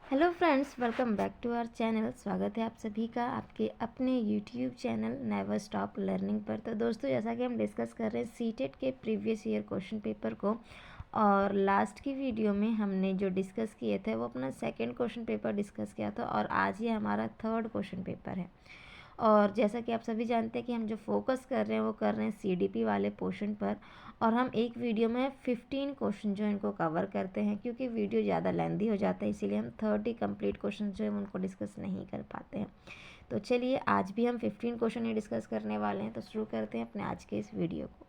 Hello friends, welcome back to our channel. स्वागत है आप सभी का आपके अपने YouTube channel never stop learning पर। तो दोस्तों, जैसा कि हम डिस्कस कर रहे हैं सीटेट के प्रीवियस ईयर क्वेश्चन पेपर को, और लास्ट की वीडियो में हमने जो डिस्कस किए थे वो अपना सेकंड क्वेश्चन पेपर डिस्कस किया था, और आज ये हमारा थर्ड क्वेश्चन पेपर है। और जैसा कि आप सभी जानते हैं कि हम जो फोकस कर रहे हैं वो कर रहे हैं सीडीपी वाले पोर्शन पर, और हम एक वीडियो में 15 क्वेश्चन जो इनको कवर करते हैं, क्योंकि वीडियो ज़्यादा लेंदी हो जाता है, इसीलिए हम 30 कंप्लीट क्वेश्चन जो है उनको डिस्कस नहीं कर पाते हैं। तो चलिए, आज भी हम 15 क्वेश्चन ही डिस्कस करने वाले हैं। तो शुरू करते हैं अपने आज के इस वीडियो को।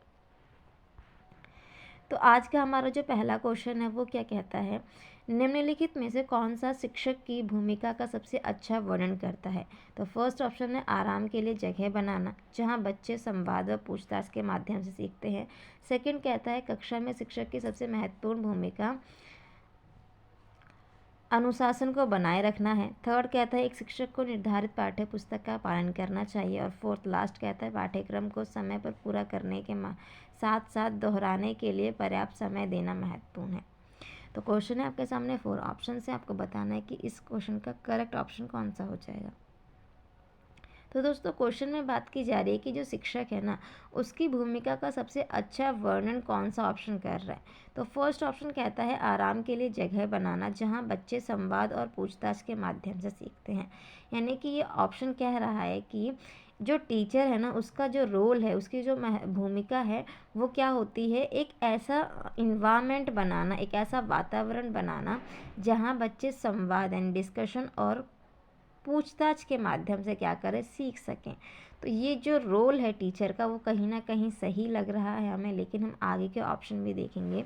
तो आज का हमारा जो पहला क्वेश्चन है वो क्या कहता है, निम्नलिखित में से कौन सा शिक्षक की भूमिका का सबसे अच्छा वर्णन करता है। तो फर्स्ट ऑप्शन है आराम के लिए जगह बनाना, जहां बच्चे संवाद व पूछताछ के माध्यम से सीखते हैं। सेकंड कहता है कक्षा में शिक्षक की सबसे महत्वपूर्ण भूमिका अनुशासन को बनाए रखना है। थर्ड कहता है एक शिक्षक को निर्धारित पाठ्य पुस्तक का पालन करना चाहिए। और फोर्थ लास्ट कहता है पाठ्यक्रम को समय पर पूरा करने के साथ साथ दोहराने के लिए पर्याप्त समय देना महत्वपूर्ण है। तो क्वेश्चन है आपके सामने, 4 ऑप्शन है, आपको बताना है कि इस क्वेश्चन का करेक्ट ऑप्शन कौन सा हो जाएगा। तो दोस्तों, क्वेश्चन में बात की जा रही है कि जो शिक्षक है ना, उसकी भूमिका का सबसे अच्छा वर्णन कौन सा ऑप्शन कर रहा है। तो फर्स्ट ऑप्शन कहता है आराम के लिए जगह बनाना, जहां बच्चे संवाद और पूछताछ के माध्यम से सीखते हैं। यानी कि ये ऑप्शन कह रहा है कि जो टीचर है ना, उसका जो रोल है, उसकी जो भूमिका है वो क्या होती है, एक ऐसा इन्वायरमेंट बनाना, एक ऐसा वातावरण बनाना जहाँ बच्चे संवाद एंड डिस्कशन और पूछताछ के माध्यम से क्या करें, सीख सकें। तो ये जो रोल है टीचर का वो कहीं ना कहीं सही लग रहा है हमें, लेकिन हम आगे के ऑप्शन भी देखेंगे।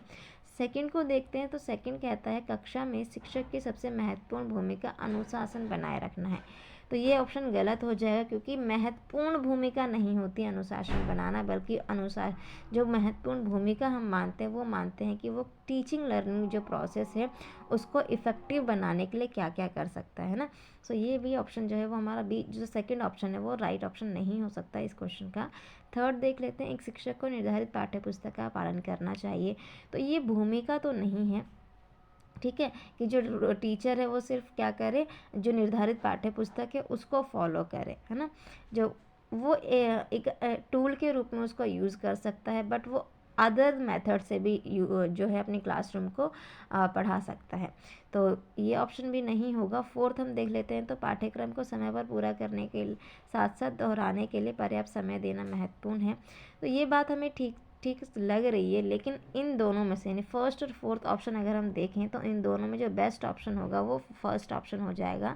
सेकंड को देखते हैं। तो सेकंड कहता है कक्षा में शिक्षक की सबसे महत्वपूर्ण भूमिका अनुशासन बनाए रखना है। तो ये ऑप्शन गलत हो जाएगा, क्योंकि महत्वपूर्ण भूमिका नहीं होती अनुशासन बनाना, बल्कि अनुसार जो महत्वपूर्ण भूमिका हम मानते हैं वो मानते हैं कि वो टीचिंग लर्निंग जो प्रोसेस है उसको इफ़ेक्टिव बनाने के लिए क्या क्या कर सकता है ना। सो ये भी ऑप्शन जो है वो हमारा बी, जो सेकंड ऑप्शन है वो राइट ऑप्शन नहीं हो सकता इस क्वेश्चन का। थर्ड देख लेते हैं, एक शिक्षक को निर्धारित पाठ्य पुस्तक का पालन करना चाहिए। तो ये भूमिका तो नहीं है, ठीक है, कि जो टीचर है वो सिर्फ क्या करे, जो निर्धारित पाठ्य पुस्तक है उसको फॉलो करे, है ना। जो वो एक टूल के रूप में उसको यूज़ कर सकता है, बट वो अदर मेथड से भी जो है अपनी क्लासरूम को पढ़ा सकता है। तो ये ऑप्शन भी नहीं होगा। फोर्थ हम देख लेते हैं। तो पाठ्यक्रम को समय पर पूरा करने के साथ साथ दोहराने के लिए पर्याप्त समय देना महत्वपूर्ण है। तो ये बात हमें ठीक ठीक लग रही है, लेकिन इन दोनों में से यानी फर्स्ट और फोर्थ ऑप्शन अगर हम देखें तो इन दोनों में जो बेस्ट ऑप्शन होगा वो फर्स्ट ऑप्शन हो जाएगा।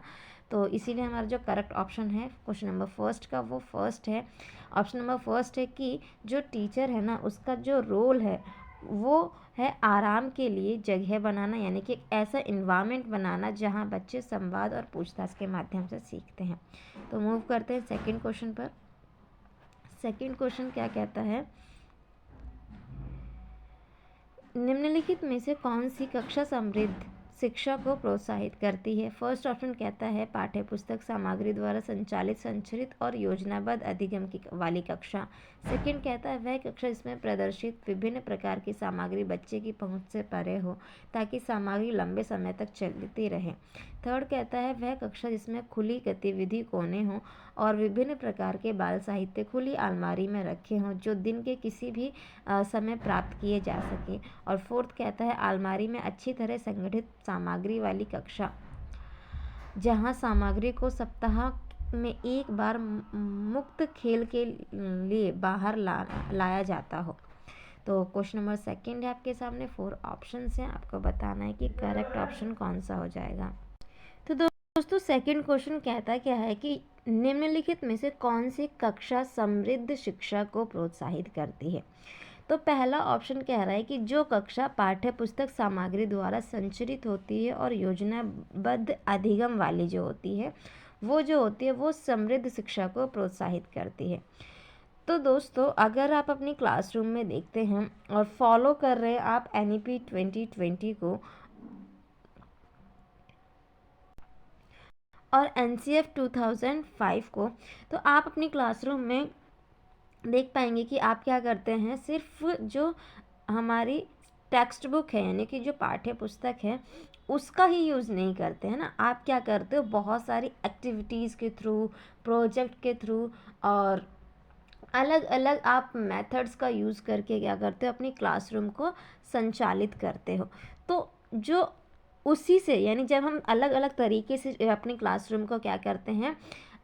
तो इसीलिए हमारा जो करेक्ट ऑप्शन है क्वेश्चन नंबर फर्स्ट का वो फर्स्ट है। ऑप्शन नंबर फर्स्ट है कि जो टीचर है ना, उसका जो रोल है वो है आराम के लिए जगह बनाना, यानी कि एक ऐसा इन्वायरमेंट बनाना जहाँ बच्चे संवाद और पूछताछ के माध्यम से सीखते हैं। तो मूव करते हैं सेकंड क्वेश्चन पर। सेकंड क्वेश्चन क्या कहता है, निम्नलिखित में से कौन सी कक्षा समृद्ध शिक्षा को प्रोत्साहित करती है। फर्स्ट ऑप्शन कहता है पाठ्यपुस्तक सामग्री द्वारा संचालित संरचित और योजनाबद्ध अधिगम की वाली कक्षा। सेकंड कहता है वह कक्षा जिसमें प्रदर्शित विभिन्न प्रकार की सामग्री बच्चे की पहुंच से परे हो, ताकि सामग्री लंबे समय तक चलती रहे। थर्ड कहता है वह कक्षा जिसमें खुली गतिविधि कोने हों और विभिन्न प्रकार के बाल साहित्य खुली अलमारी में रखे हों, जो दिन के किसी भी समय प्राप्त किए जा सके। और फोर्थ कहता है अलमारी में अच्छी तरह संगठित सामग्री वाली कक्षा, जहां सामग्री को सप्ताह में एक बार मुक्त खेल के लिए बाहर लाया जाता हो। तो क्वेश्चन नंबर सेकंड है आपके सामने, 4 ऑप्शन हैं, आपको बताना है कि करेक्ट ऑप्शन कौन सा हो जाएगा। तो दोस्तों, सेकंड क्वेश्चन कहता क्या है कि निम्नलिखित में से कौन सी कक्षा समृद्ध शिक्षा को प्रोत्साहित करती है। तो पहला ऑप्शन कह रहा है कि जो कक्षा पाठ्य पुस्तक सामग्री द्वारा संचरित होती है और योजनाबद्ध अधिगम वाली जो होती है वो समृद्ध शिक्षा को प्रोत्साहित करती है। तो दोस्तों, अगर आप अपनी क्लासरूम में देखते हैं और फॉलो कर रहे हैं आप NEP 2020 को और NCF 2005 को, तो आप अपनी क्लासरूम में देख पाएंगे कि आप क्या करते हैं, सिर्फ जो हमारी टेक्स्ट बुक है यानी कि जो पाठ्य पुस्तक है उसका ही यूज़ नहीं करते हैं ना। आप क्या करते हो, बहुत सारी एक्टिविटीज़ के थ्रू, प्रोजेक्ट के थ्रू और अलग अलग आप मेथड्स का यूज़ करके क्या करते हो, अपनी क्लासरूम को संचालित करते हो। तो जो उसी से, यानी जब हम अलग अलग तरीके से अपनी क्लासरूम को क्या करते हैं,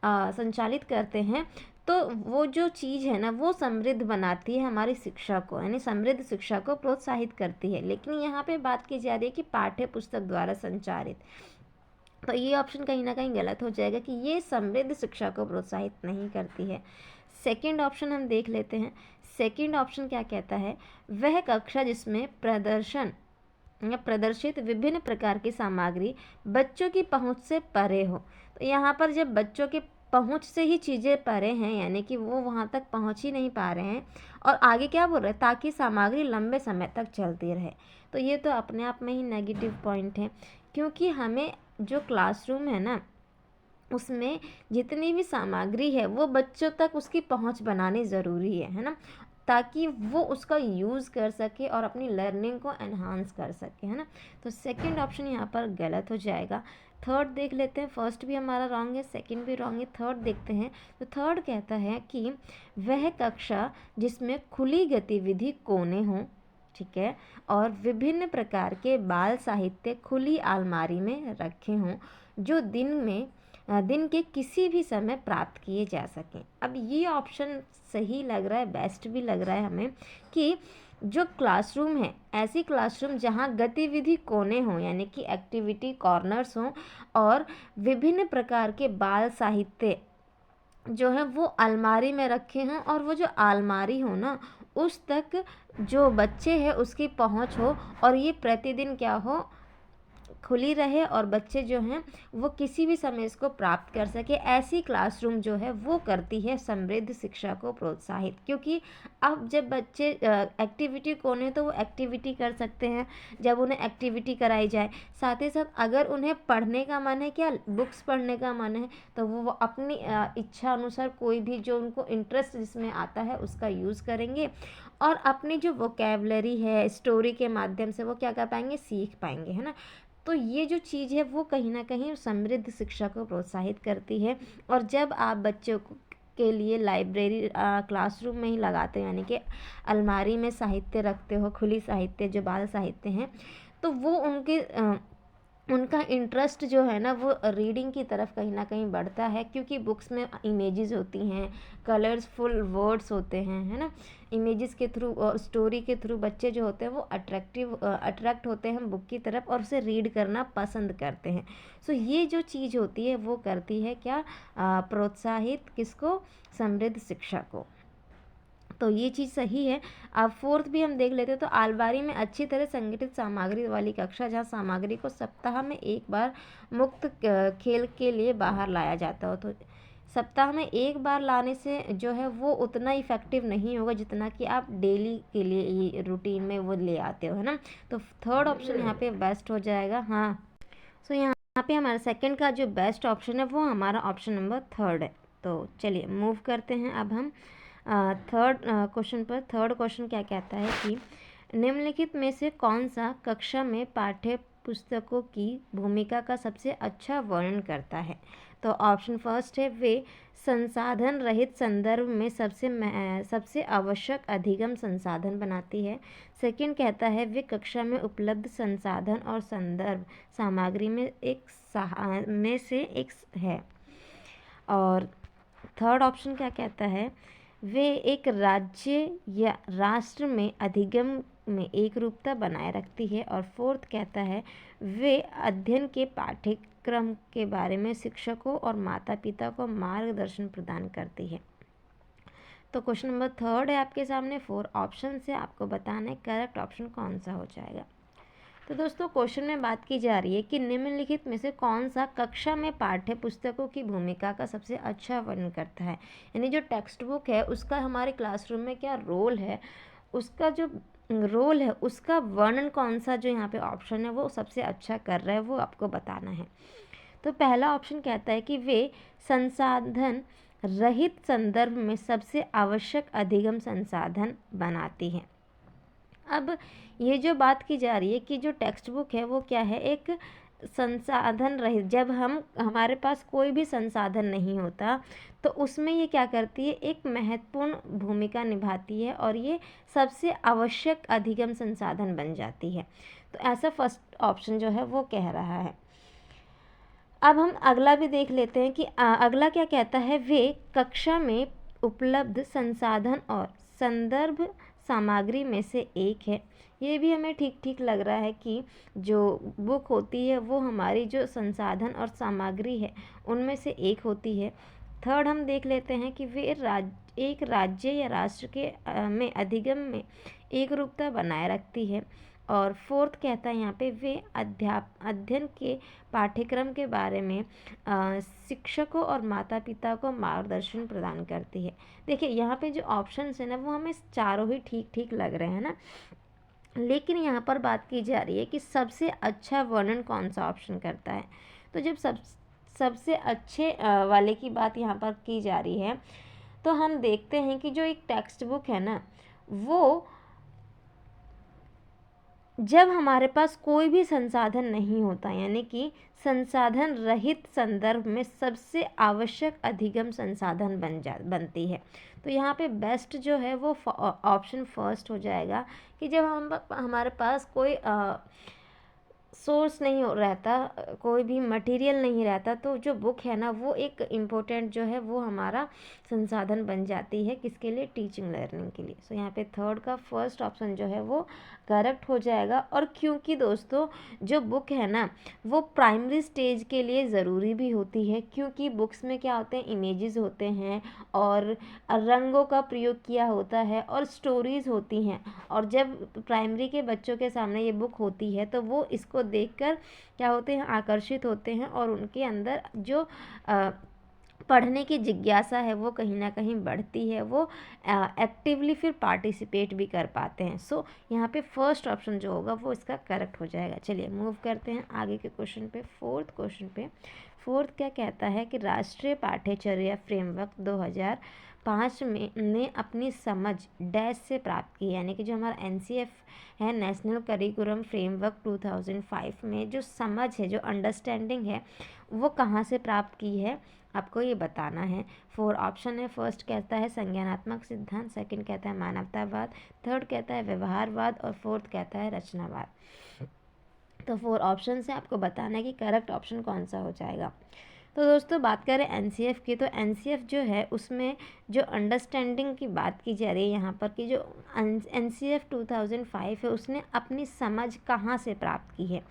संचालित करते हैं, तो वो जो चीज़ है ना वो समृद्ध बनाती है हमारी शिक्षा को, यानी समृद्ध शिक्षा को प्रोत्साहित करती है। लेकिन यहाँ पे बात की जा रही है कि पाठ्य पुस्तक द्वारा संचालित, तो ये ऑप्शन कहीं ना कहीं गलत हो जाएगा कि ये समृद्ध शिक्षा को प्रोत्साहित नहीं करती है। सेकंड ऑप्शन हम देख लेते हैं। सेकंड ऑप्शन क्या कहता है, वह कक्षा जिसमें प्रदर्शन या प्रदर्शित विभिन्न प्रकार की सामग्री बच्चों की पहुंच से परे हो। तो यहाँ पर जब बच्चों के पहुंच से ही चीज़ें परे हैं, यानी कि वो वहाँ तक पहुंच ही नहीं पा रहे हैं, और आगे क्या बोल रहे हैं, ताकि सामग्री लंबे समय तक चलती रहे। तो ये तो अपने आप में ही नेगेटिव पॉइंट है, क्योंकि हमें जो क्लासरूम है ना उसमें जितनी भी सामग्री है वो बच्चों तक उसकी पहुंच बनानी ज़रूरी है ना, ताकि वो उसका यूज़ कर सके और अपनी लर्निंग को एनहांस कर सके, है ना। तो सेकंड ऑप्शन यहाँ पर गलत हो जाएगा। थर्ड देख लेते हैं। फर्स्ट भी हमारा रॉन्ग है, सेकंड भी रॉन्ग है, थर्ड देखते हैं। तो थर्ड कहता है कि वह कक्षा जिसमें खुली गतिविधि कोने हों, ठीक है, और विभिन्न प्रकार के बाल साहित्य खुली अलमारी में रखे हों, जो दिन के किसी भी समय प्राप्त किए जा सकें। अब ये ऑप्शन सही लग रहा है, बेस्ट भी लग रहा है हमें, कि जो क्लासरूम है, ऐसी क्लासरूम जहाँ गतिविधि कोने हों, यानी कि एक्टिविटी कॉर्नर्स हों, और विभिन्न प्रकार के बाल साहित्य जो है वो अलमारी में रखे हों, और वो जो अलमारी हो ना उस तक जो बच्चे हैं उसकी पहुंच हो, और ये प्रतिदिन क्या हो, खुली रहे, और बच्चे जो हैं वो किसी भी समय इसको प्राप्त कर सके। ऐसी क्लासरूम जो है वो करती है समृद्ध शिक्षा को प्रोत्साहित, क्योंकि अब जब बच्चे एक्टिविटी कोने तो वो एक्टिविटी कर सकते हैं, जब उन्हें एक्टिविटी कराई जाए, साथ ही साथ अगर उन्हें पढ़ने का मन है, क्या बुक्स पढ़ने का मन है, तो वो अपनी इच्छा अनुसार कोई भी जो उनको इंटरेस्ट जिसमें आता है उसका यूज़ करेंगे, और अपनी जो वोकेबलरी है स्टोरी के माध्यम से वो क्या कर पाएंगे, सीख पाएंगे, है ना। तो ये जो चीज़ है वो कहीं ना कहीं समृद्ध शिक्षा को प्रोत्साहित करती है। और जब आप बच्चों को के लिए लाइब्रेरी क्लासरूम में ही लगाते हो, यानी कि अलमारी में साहित्य रखते हो, खुली साहित्य जो बाल साहित्य हैं, तो वो उनका इंटरेस्ट जो है ना वो रीडिंग की तरफ कहीं ना कहीं बढ़ता है, क्योंकि बुक्स में इमेजेस होती हैं, कलर्सफुल वर्ड्स होते हैं, है ना। इमेजेस के थ्रू और स्टोरी के थ्रू बच्चे जो होते हैं वो अट्रैक्ट होते हैं बुक की तरफ, और उसे रीड करना पसंद करते हैं। सो ये जो चीज़ होती है वो करती है क्या, प्रोत्साहित किसको, समृद्ध शिक्षा को। तो ये चीज़ सही है। अब फोर्थ भी हम देख लेते हैं। तो अलमारी में अच्छी तरह संगठित सामग्री वाली कक्षा, जहाँ सामग्री को सप्ताह में एक बार मुक्त खेल के लिए बाहर लाया जाता हो। तो सप्ताह में एक बार लाने से जो है वो उतना इफ़ेक्टिव नहीं होगा जितना कि आप डेली के लिए ये रूटीन में वो ले आते हो, है ना। तो थर्ड ऑप्शन यहाँ पे बेस्ट हो जाएगा। हाँ, सो यहाँ पे हमारा सेकंड का जो बेस्ट ऑप्शन है वो हमारा ऑप्शन नंबर थर्ड है। तो चलिए मूव करते हैं अब हम थर्ड क्वेश्चन पर। थर्ड क्वेश्चन क्या कहता है कि निम्नलिखित में से कौन सा कक्षा में पाठ्य पुस्तकों की भूमिका का सबसे अच्छा वर्णन करता है। तो ऑप्शन फर्स्ट है, वे संसाधन रहित संदर्भ में सबसे आवश्यक अधिगम संसाधन बनाती है। सेकंड कहता है, वे कक्षा में उपलब्ध संसाधन और संदर्भ सामग्री में से एक है। और थर्ड ऑप्शन क्या कहता है, वे एक राज्य या राष्ट्र में अधिगम में एक रूपता बनाए रखती है। और फोर्थ कहता है, वे अध्ययन के पाठ्यक्रम के बारे में शिक्षकों और माता पिता को मार्गदर्शन प्रदान करती है। तो क्वेश्चन नंबर थर्ड है आपके सामने। 4 ऑप्शन से आपको बताना है करेक्ट ऑप्शन कौन सा हो जाएगा। तो दोस्तों क्वेश्चन में बात की जा रही है कि निम्नलिखित में से कौन सा कक्षा में पाठ्य पुस्तकों की भूमिका का सबसे अच्छा वर्णन करता है, यानी जो टेक्स्ट बुक है उसका हमारे क्लासरूम में क्या रोल है, उसका जो रोल है उसका वर्णन कौन सा जो यहाँ पे ऑप्शन है वो सबसे अच्छा कर रहा है, वो आपको बताना है। तो पहला ऑप्शन कहता है कि वे संसाधन रहित संदर्भ में सबसे आवश्यक अधिगम संसाधन बनाती हैं। अब ये जो बात की जा रही है कि जो टेक्स्ट बुक है वो क्या है, एक संसाधन रहित, जब हमारे पास कोई भी संसाधन नहीं होता तो उसमें ये क्या करती है, एक महत्वपूर्ण भूमिका निभाती है और ये सबसे आवश्यक अधिगम संसाधन बन जाती है। तो ऐसा फर्स्ट ऑप्शन जो है वो कह रहा है। अब हम अगला भी देख लेते हैं कि अगला क्या कहता है, वे कक्षा में उपलब्ध संसाधन और संदर्भ सामग्री में से एक है। ये भी हमें ठीक ठीक लग रहा है कि जो बुक होती है वो हमारी जो संसाधन और सामग्री है उनमें से एक होती है। थर्ड हम देख लेते हैं कि वे एक राज्य या राष्ट्र के में अधिगम में एक रूपता बनाए रखती है। और फोर्थ कहता है यहाँ पे, वे अध्ययन के पाठ्यक्रम के बारे में शिक्षकों और माता पिता को मार्गदर्शन प्रदान करती है। देखिए यहाँ पे जो ऑप्शंस है ना वो हमें चारों ही ठीक ठीक लग रहे हैं ना, लेकिन यहाँ पर बात की जा रही है कि सबसे अच्छा वर्णन कौन सा ऑप्शन करता है। तो जब सबसे अच्छे वाले की बात यहाँ पर की जा रही है तो हम देखते हैं कि जो एक टेक्स्ट बुक है ना, वो जब हमारे पास कोई भी संसाधन नहीं होता, यानी कि संसाधन रहित संदर्भ में सबसे आवश्यक अधिगम संसाधन बनती है। तो यहाँ पे बेस्ट जो है वो ऑप्शन फर्स्ट हो जाएगा कि जब हमारे पास कोई सोर्स नहीं रहता, कोई भी मटेरियल नहीं रहता, तो जो बुक है ना वो एक इम्पोर्टेंट जो है वो हमारा संसाधन बन जाती है, किसके लिए, टीचिंग लर्निंग के लिए। सो यहाँ पे थर्ड का फर्स्ट ऑप्शन जो है वो करेक्ट हो जाएगा। और क्योंकि दोस्तों जो बुक है ना वो प्राइमरी स्टेज के लिए ज़रूरी भी होती है, क्योंकि बुक्स में क्या होते हैं, इमेजेस होते हैं और रंगों का प्रयोग किया होता है और स्टोरीज़ होती हैं। और जब प्राइमरी के बच्चों के सामने ये बुक होती है तो वो इसको देखकर क्या होते हैं, आकर्षित होते हैं और उनके अंदर जो पढ़ने की जिज्ञासा है वो कहीं ना कहीं बढ़ती है, वो एक्टिवली फिर पार्टिसिपेट भी कर पाते हैं। सो यहाँ पे फर्स्ट ऑप्शन जो होगा वो इसका करेक्ट हो जाएगा। चलिए मूव करते हैं आगे के क्वेश्चन पे, फोर्थ क्वेश्चन पे। फोर्थ क्या कहता है कि राष्ट्रीय पाठ्यचर्या फ्रेमवर्क 2005 में ने अपनी समझ डैश से प्राप्त की, यानी कि जो हमारा NCF है, नेशनल करिकुलम फ्रेमवर्क 2005 में जो समझ है, जो अंडरस्टैंडिंग है, वो कहाँ से प्राप्त की है, आपको ये बताना है। 4 ऑप्शन है। फर्स्ट कहता है संज्ञानात्मक सिद्धांत, सेकंड कहता है मानवतावाद, थर्ड कहता है व्यवहारवाद और फोर्थ कहता है रचनावाद। तो 4 ऑप्शन से आपको बताना है कि करेक्ट ऑप्शन कौन सा हो जाएगा। तो दोस्तों बात करें NCF की, तो NCF जो है उसमें जो अंडरस्टैंडिंग की बात की जा रही है यहाँ पर कि जो NCF 2005 है उसने अपनी समझ कहाँ से प्राप्त की है।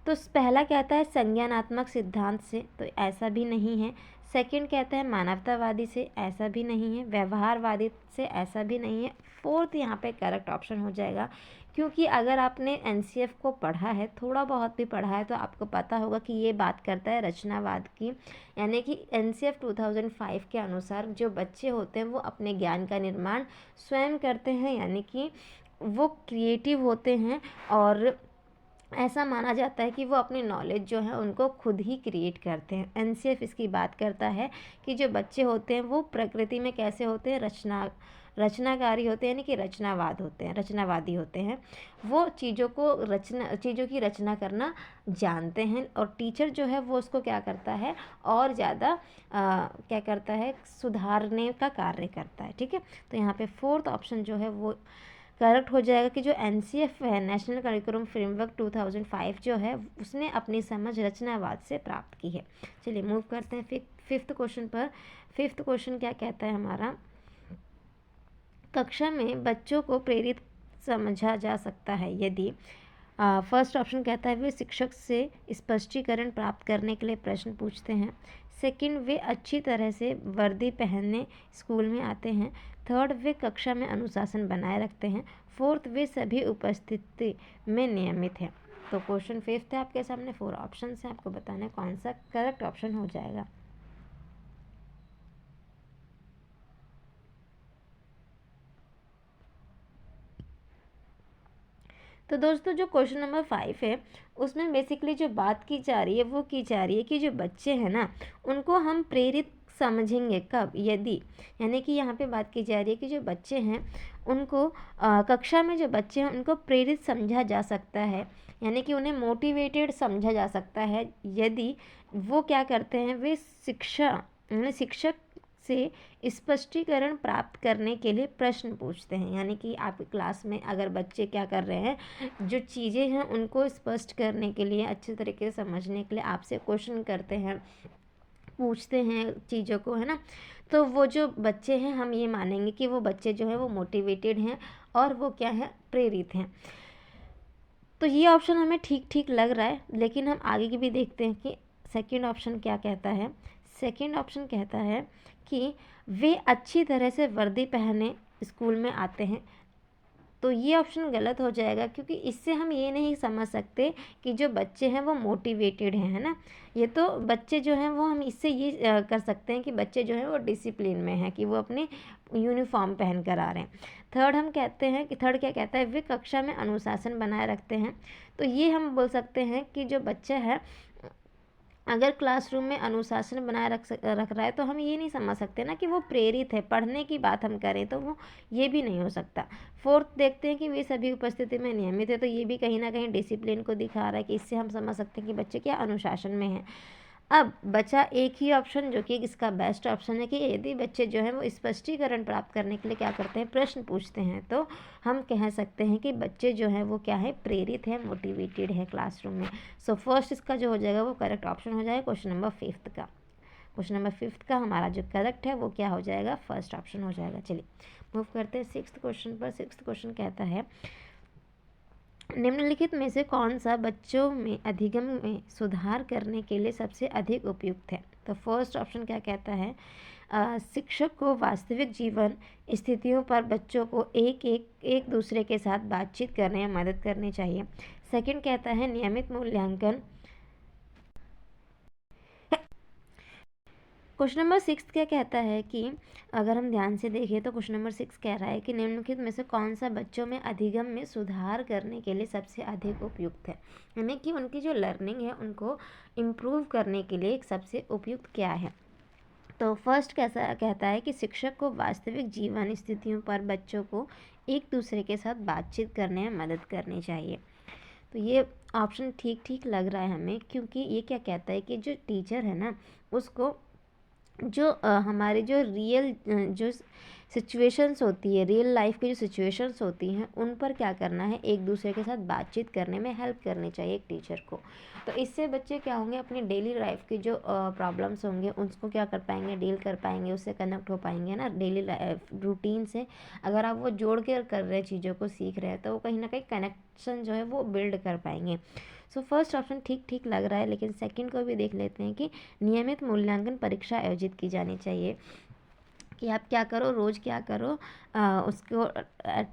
तो पहला कहता है संज्ञानात्मक सिद्धांत से, तो ऐसा भी नहीं है। सेकंड कहता है मानवतावादी से, ऐसा भी नहीं है। व्यवहारवादी से, ऐसा भी नहीं है। फोर्थ यहाँ पे करेक्ट ऑप्शन हो जाएगा, क्योंकि अगर आपने NCF को पढ़ा है, थोड़ा बहुत भी पढ़ा है, तो आपको पता होगा कि ये बात करता है रचनावाद की, यानी कि NCF 2005 के अनुसार जो बच्चे होते हैं वो अपने ज्ञान का निर्माण स्वयं करते हैं, यानी कि वो क्रिएटिव होते हैं और ऐसा माना जाता है कि वो अपनी नॉलेज जो है उनको खुद ही क्रिएट करते हैं। NCF इसकी बात करता है कि जो बच्चे होते हैं वो प्रकृति में कैसे होते हैं, रचनाकारी होते हैं, यानी कि रचनावादी होते हैं। वो चीज़ों की रचना करना जानते हैं और टीचर जो है वो उसको क्या करता है, और ज़्यादा क्या करता है, सुधारने का कार्य करता है। ठीक है, तो यहाँ पे फोर्थ ऑप्शन जो है वो करेक्ट हो जाएगा कि जो NCF है, नेशनल करिकुलम फ्रेमवर्क 2005 जो है उसने अपनी समझ रचनावाद से प्राप्त की है। चलिए मूव करते हैं फिफ्थ क्वेश्चन पर। फिफ्थ क्वेश्चन क्या कहता है हमारा, कक्षा में बच्चों को प्रेरित समझा जा सकता है यदि फर्स्ट ऑप्शन कहता है वे शिक्षक से स्पष्टीकरण प्राप्त करने के लिए प्रश्न पूछते हैं। सेकंड, वे अच्छी तरह से वर्दी पहनने स्कूल में आते हैं। थर्ड, वे कक्षा में अनुशासन बनाए रखते हैं। फोर्थ, वे सभी उपस्थिति में नियमित हैं। तो क्वेश्चन फिफ्थ है आपके सामने, 4 ऑप्शन है, आपको बताना है कौन सा करेक्ट ऑप्शन हो जाएगा। तो दोस्तों जो क्वेश्चन नंबर 5 है उसमें बेसिकली जो बात की जा रही है वो की जा रही है कि जो बच्चे हैं ना उनको हम प्रेरित समझेंगे कब, यदि, यानी कि यहाँ पे बात की जा रही है कि जो बच्चे हैं उनको कक्षा में जो बच्चे हैं उनको प्रेरित समझा जा सकता है, यानी कि उन्हें मोटिवेटेड समझा जा सकता है यदि वो क्या करते हैं, वे शिक्षक से स्पष्टीकरण प्राप्त करने के लिए प्रश्न पूछते हैं। यानी कि आपकी क्लास में अगर बच्चे क्या कर रहे हैं, जो चीज़ें हैं उनको स्पष्ट करने के लिए, अच्छे तरीके से समझने के लिए आपसे क्वेश्चन करते हैं, पूछते हैं चीज़ों को, है ना। तो वो जो बच्चे हैं, हम ये मानेंगे कि वो बच्चे जो हैं वो मोटिवेटेड हैं और वो क्या है, प्रेरित हैं। तो ये ऑप्शन हमें ठीक ठीक लग रहा है, लेकिन हम आगे की भी देखते हैं कि सेकंड ऑप्शन क्या कहता है। सेकंड ऑप्शन कहता है कि वे अच्छी तरह से वर्दी पहने स्कूल में आते हैं। तो ये ऑप्शन गलत हो जाएगा, क्योंकि इससे हम ये नहीं समझ सकते कि जो बच्चे हैं वो मोटिवेटेड हैं, है ना। ये तो बच्चे जो हैं वो, हम इससे ये कर सकते हैं कि बच्चे जो हैं वो डिसिप्लिन में हैं, कि वो अपने यूनिफॉर्म पहन कर आ रहे हैं। थर्ड हम कहते हैं कि थर्ड क्या कहता है, वे कक्षा में अनुशासन बनाए रखते हैं। तो ये हम बोल सकते हैं कि जो बच्चा है अगर क्लासरूम में अनुशासन बनाए रख रहा है, तो हम ये नहीं समझ सकते ना कि वो प्रेरित है। पढ़ने की बात हम करें तो वो ये भी नहीं हो सकता। फोर्थ देखते हैं कि वे सभी उपस्थिति में नियमित है। तो ये भी कहीं ना कहीं डिसिप्लिन को दिखा रहा है, कि इससे हम समझ सकते हैं कि बच्चे क्या अनुशासन में हैं। अब बचा एक ही ऑप्शन, जो कि इसका बेस्ट ऑप्शन है, कि यदि बच्चे जो हैं वो स्पष्टीकरण प्राप्त करने के लिए क्या करते हैं, प्रश्न पूछते हैं। तो हम कह सकते हैं कि बच्चे जो हैं वो क्या है, प्रेरित है, मोटिवेटेड है क्लासरूम में। सो फर्स्ट इसका जो हो जाएगा वो करेक्ट ऑप्शन हो जाएगा क्वेश्चन नंबर 5 का। क्वेश्चन नंबर 5 का हमारा जो करेक्ट है वो क्या हो जाएगा, फर्स्ट ऑप्शन हो जाएगा। चलिए मूव करते हैं 6th क्वेश्चन पर। 6th क्वेश्चन कहता है, निम्नलिखित में से कौन सा बच्चों में अधिगम में सुधार करने के लिए सबसे अधिक उपयुक्त है। तो फर्स्ट ऑप्शन क्या कहता है, शिक्षक को वास्तविक जीवन स्थितियों पर बच्चों को एक दूसरे के साथ बातचीत करने में मदद करनी चाहिए। सेकंड कहता है नियमित मूल्यांकन। क्वेश्चन नंबर 6 क्या कहता है कि अगर हम ध्यान से देखें तो क्वेश्चन नंबर 6 कह रहा है कि निम्नलिखित में से कौन सा बच्चों में अधिगम में सुधार करने के लिए सबसे अधिक उपयुक्त है, यानी कि उनकी जो लर्निंग है उनको इम्प्रूव करने के लिए सबसे उपयुक्त क्या है। तो फर्स्ट कैसा कहता है कि शिक्षक को वास्तविक जीवन स्थितियों पर बच्चों को एक दूसरे के साथ बातचीत करने में मदद करनी चाहिए। तो ये ऑप्शन ठीक ठीक लग रहा है हमें, क्योंकि ये क्या कहता है कि जो टीचर है ना, उसको जो हमारे जो रियल जो सिचुएशंस होती है, रियल लाइफ की जो सिचुएशंस होती हैं, उन पर क्या करना है, एक दूसरे के साथ बातचीत करने में हेल्प करनी चाहिए एक टीचर को। तो इससे बच्चे क्या होंगे, अपनी डेली लाइफ की जो प्रॉब्लम्स होंगे उसको क्या कर पाएंगे, डील कर पाएंगे, उससे कनेक्ट हो पाएंगे ना डेली रूटीन से। अगर आप वो जोड़ के कर रहे हैं, चीज़ों को सीख रहे हैं, तो वो कहीं ना कहीं कनेक्शन जो है वो बिल्ड कर पाएंगे। सो फर्स्ट ऑप्शन ठीक ठीक लग रहा है, लेकिन सेकंड को भी देख लेते हैं कि नियमित मूल्यांकन परीक्षा आयोजित की जानी चाहिए। कि आप क्या करो, रोज़ क्या करो, उसको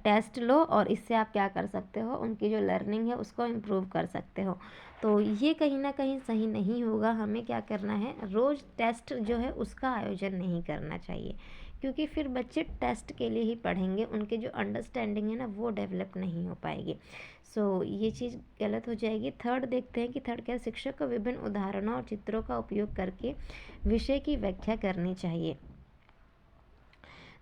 टेस्ट लो और इससे आप क्या कर सकते हो, उनकी जो लर्निंग है उसको इम्प्रूव कर सकते हो। तो ये कहीं ना कहीं सही नहीं होगा। हमें क्या करना है, रोज़ टेस्ट जो है उसका आयोजन नहीं करना चाहिए, क्योंकि फिर बच्चे टेस्ट के लिए ही पढ़ेंगे, उनके जो अंडरस्टैंडिंग है ना वो डेवलप नहीं हो पाएगी। सो ये चीज़ गलत हो जाएगी। थर्ड देखते हैं कि थर्ड क्या है, शिक्षक को विभिन्न उदाहरणों और चित्रों का उपयोग करके विषय की व्याख्या करनी चाहिए।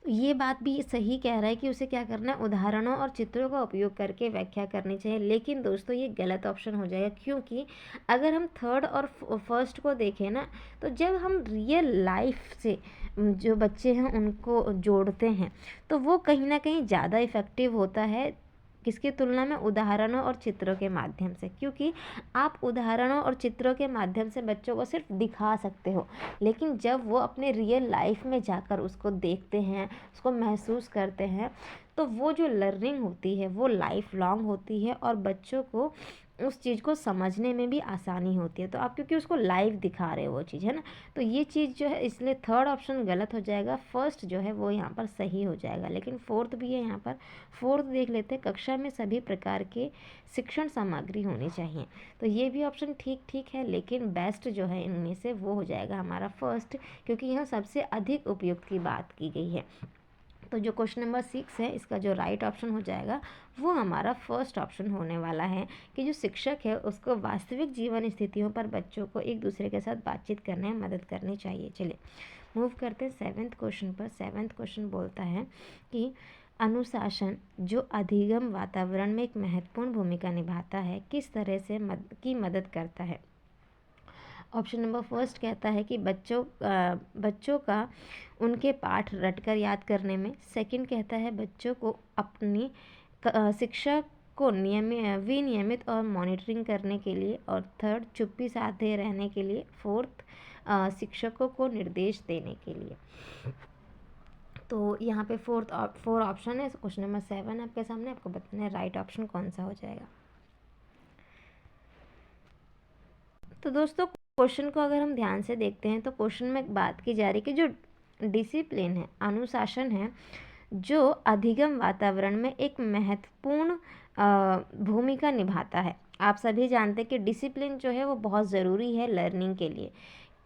तो ये बात भी सही कह रहा है कि उसे क्या करना है, उदाहरणों और चित्रों का उपयोग करके व्याख्या करनी चाहिए। लेकिन दोस्तों ये गलत ऑप्शन हो जाएगा, क्योंकि अगर हम थर्ड और फर्स्ट को देखें ना, तो जब हम रियल लाइफ से जो बच्चे हैं उनको जोड़ते हैं, तो वो कहीं ना कहीं ज़्यादा इफ़ेक्टिव होता है, किसकी तुलना में, उदाहरणों और चित्रों के माध्यम से। क्योंकि आप उदाहरणों और चित्रों के माध्यम से बच्चों को सिर्फ दिखा सकते हो, लेकिन जब वो अपने रियल लाइफ में जाकर उसको देखते हैं, उसको महसूस करते हैं, तो वो जो लर्निंग होती है वो लाइफ लॉन्ग होती है और बच्चों को उस चीज़ को समझने में भी आसानी होती है। तो आप क्योंकि उसको लाइव दिखा रहे हो वो चीज़, है ना। तो ये चीज़ जो है, इसलिए थर्ड ऑप्शन गलत हो जाएगा, फर्स्ट जो है वो यहाँ पर सही हो जाएगा। लेकिन फोर्थ भी है यहाँ पर। फोर्थ देख लेते हैं, कक्षा में सभी प्रकार के शिक्षण सामग्री होनी चाहिए। तो ये भी ऑप्शन ठीक ठीक है, लेकिन बेस्ट जो है इनमें से वो हो जाएगा हमारा फर्स्ट, क्योंकि यहाँ सबसे अधिक उपयुक्त की बात की गई है। तो जो क्वेश्चन नंबर 6 है इसका जो राइट ऑप्शन हो जाएगा वो हमारा फर्स्ट ऑप्शन होने वाला है कि जो शिक्षक है उसको वास्तविक जीवन स्थितियों पर बच्चों को एक दूसरे के साथ बातचीत करने में मदद करनी चाहिए। चलिए मूव करते हैं 7th क्वेश्चन पर। 7th क्वेश्चन बोलता है कि अनुशासन जो अधिगम वातावरण में एक महत्वपूर्ण भूमिका निभाता है किस तरह से मदद करता है। ऑप्शन नंबर फर्स्ट कहता है कि बच्चों का उनके पाठ रटकर याद करने में। सेकंड कहता है बच्चों को अपनी शिक्षा को विनियमित और मॉनिटरिंग करने के लिए। और थर्ड चुप्पी साधे रहने के लिए। फोर्थ शिक्षकों को निर्देश देने के लिए। तो यहाँ पे फोर ऑप्शन है। क्वेश्चन नंबर 7 आपके सामने, आपको बताना है राइट ऑप्शन कौन सा हो जाएगा। तो दोस्तों क्वेश्चन को अगर हम ध्यान से देखते हैं तो क्वेश्चन में बात की जा रही है कि जो डिसिप्लिन है, अनुशासन है, जो अधिगम वातावरण में एक महत्वपूर्ण भूमिका निभाता है। आप सभी जानते हैं कि डिसिप्लिन जो है वो बहुत ज़रूरी है लर्निंग के लिए।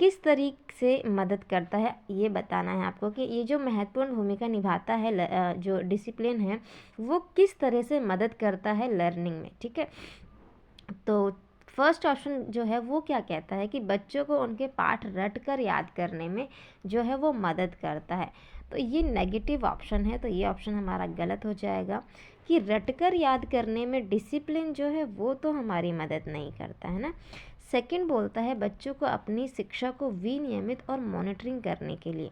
किस तरीके से मदद करता है ये बताना है आपको कि ये जो महत्वपूर्ण भूमिका निभाता है जो डिसिप्लिन है वो किस तरह से मदद करता है लर्निंग में। ठीक है, तो फर्स्ट ऑप्शन जो है वो क्या कहता है कि बच्चों को उनके पाठ रट कर याद करने में जो है वो मदद करता है। तो ये नेगेटिव ऑप्शन है, तो ये ऑप्शन हमारा गलत हो जाएगा कि रटकर याद करने में डिसिप्लिन जो है वो तो हमारी मदद नहीं करता है ना। सेकंड बोलता है बच्चों को अपनी शिक्षा को विनियमित और मॉनिटरिंग करने के लिए।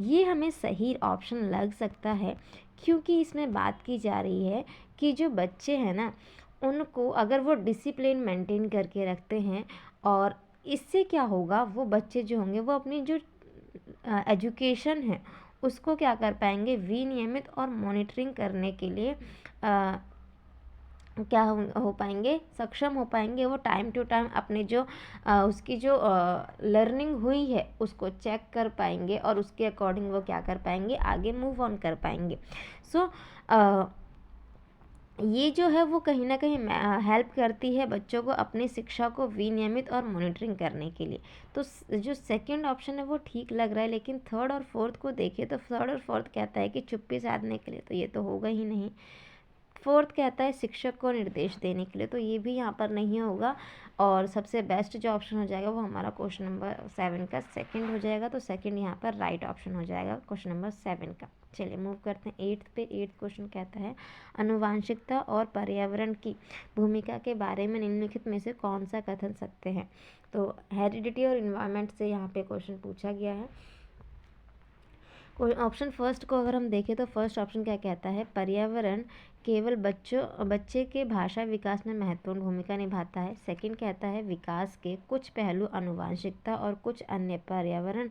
ये हमें सही ऑप्शन लग सकता है क्योंकि इसमें बात की जा रही है कि जो बच्चे हैं ना उनको अगर वो डिसिप्लिन मेंटेन करके रखते हैं और इससे क्या होगा, वो बच्चे जो होंगे वो अपनी जो एजुकेशन है उसको क्या कर पाएंगे, विनियमित और मॉनिटरिंग करने के लिए क्या हो पाएंगे, सक्षम हो पाएंगे। वो टाइम टू टाइम अपने जो उसकी जो लर्निंग हुई है उसको चेक कर पाएंगे और उसके अकॉर्डिंग वो क्या कर पाएंगे, आगे मूव ऑन कर पाएंगे। सो ये जो है वो कहीं ना कहीं हेल्प करती है बच्चों को अपनी शिक्षा को विनियमित और मॉनिटरिंग करने के लिए। तो जो सेकंड ऑप्शन है वो ठीक लग रहा है, लेकिन थर्ड और फोर्थ को देखिए तो थर्ड और फोर्थ कहता है कि चुप्पी साधने के लिए, तो ये तो होगा ही नहीं। फोर्थ कहता है शिक्षक को निर्देश देने के लिए, तो ये भी यहाँ पर नहीं होगा। और सबसे बेस्ट जो ऑप्शन हो जाएगा वो हमारा क्वेश्चन नंबर 7 का सेकंड हो जाएगा। तो सेकंड यहाँ पर राइट ऑप्शन हो जाएगा क्वेश्चन नंबर 7 का। चलिए मूव करते हैं 8th पे। 8th क्वेश्चन कहता है आनुवांशिकता और पर्यावरण की भूमिका के बारे में निम्नलिखित में से कौन सा कथन सत्य है। तो हेरिडिटी और इन्वायरमेंट से यहाँ पे क्वेश्चन पूछा गया है। ऑप्शन फर्स्ट को अगर हम देखें तो फर्स्ट ऑप्शन क्या कहता है, पर्यावरण केवल बच्चे के भाषा विकास में महत्वपूर्ण भूमिका निभाता है। सेकंड कहता है विकास के कुछ पहलू आनुवांशिकता और कुछ अन्य पर्यावरण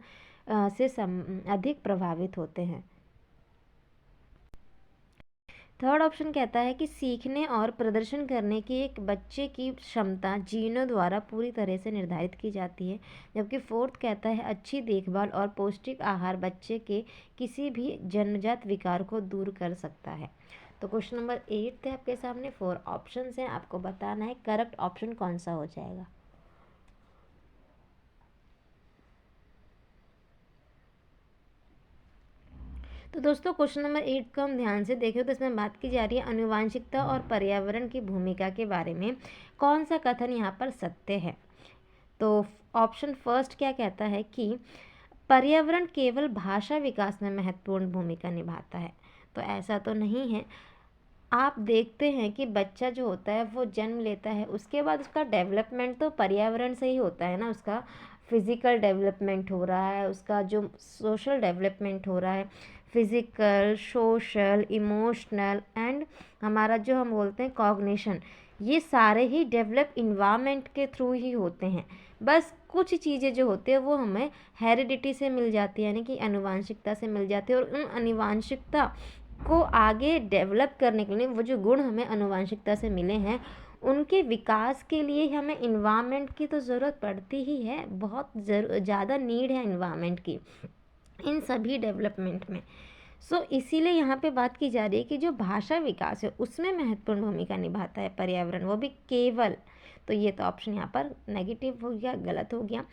से अधिक प्रभावित होते हैं। थर्ड ऑप्शन कहता है कि सीखने और प्रदर्शन करने की एक बच्चे की क्षमता जीनों द्वारा पूरी तरह से निर्धारित की जाती है। जबकि फोर्थ कहता है अच्छी देखभाल और पौष्टिक आहार बच्चे के किसी भी जन्मजात विकार को दूर कर सकता है। तो क्वेश्चन नंबर 8 है आपके सामने, 4 ऑप्शंस हैं, आपको बताना है करेक्ट ऑप्शन कौन सा हो जाएगा। तो दोस्तों क्वेश्चन नंबर 8 को हम ध्यान से देखें तो इसमें बात की जा रही है आनुवांशिकता और पर्यावरण की भूमिका के बारे में कौन सा कथन यहाँ पर सत्य है। तो ऑप्शन फर्स्ट क्या कहता है कि पर्यावरण केवल भाषा विकास में महत्वपूर्ण भूमिका निभाता है। तो ऐसा तो नहीं है। आप देखते हैं कि बच्चा जो होता है वो जन्म लेता है, उसके बाद उसका डेवलपमेंट तो पर्यावरण से ही होता है ना। उसका फिज़िकल डेवलपमेंट हो रहा है, उसका जो सोशल डेवलपमेंट हो रहा है, फिज़िकल, सोशल, इमोशनल एंड हमारा जो हम बोलते हैं कॉग्निशन, ये सारे ही डेवलप इन्वायरमेंट के थ्रू ही होते हैं। बस कुछ चीज़ें जो होती है वो हमें हेरिडिटी से मिल जाती है, यानी कि आनुवांशिकता से मिल जाती है। और उन आनुवांशिकता को आगे डेवलप करने के लिए वो जो गुण हमें आनुवांशिकता से मिले हैं उनके विकास के लिए हमें इन्वायरमेंट की तो ज़रूरत पड़ती ही है, बहुत ज़्यादा नीड है इन्वायरमेंट की इन सभी डेवलपमेंट में। सो इसीलिए यहाँ पे बात की जा रही है कि जो भाषा विकास है उसमें महत्वपूर्ण भूमिका निभाता है पर्यावरण, वो भी केवल। तो ये तो ऑप्शन यहाँ पर नेगेटिव हो गया, गलत हो गया।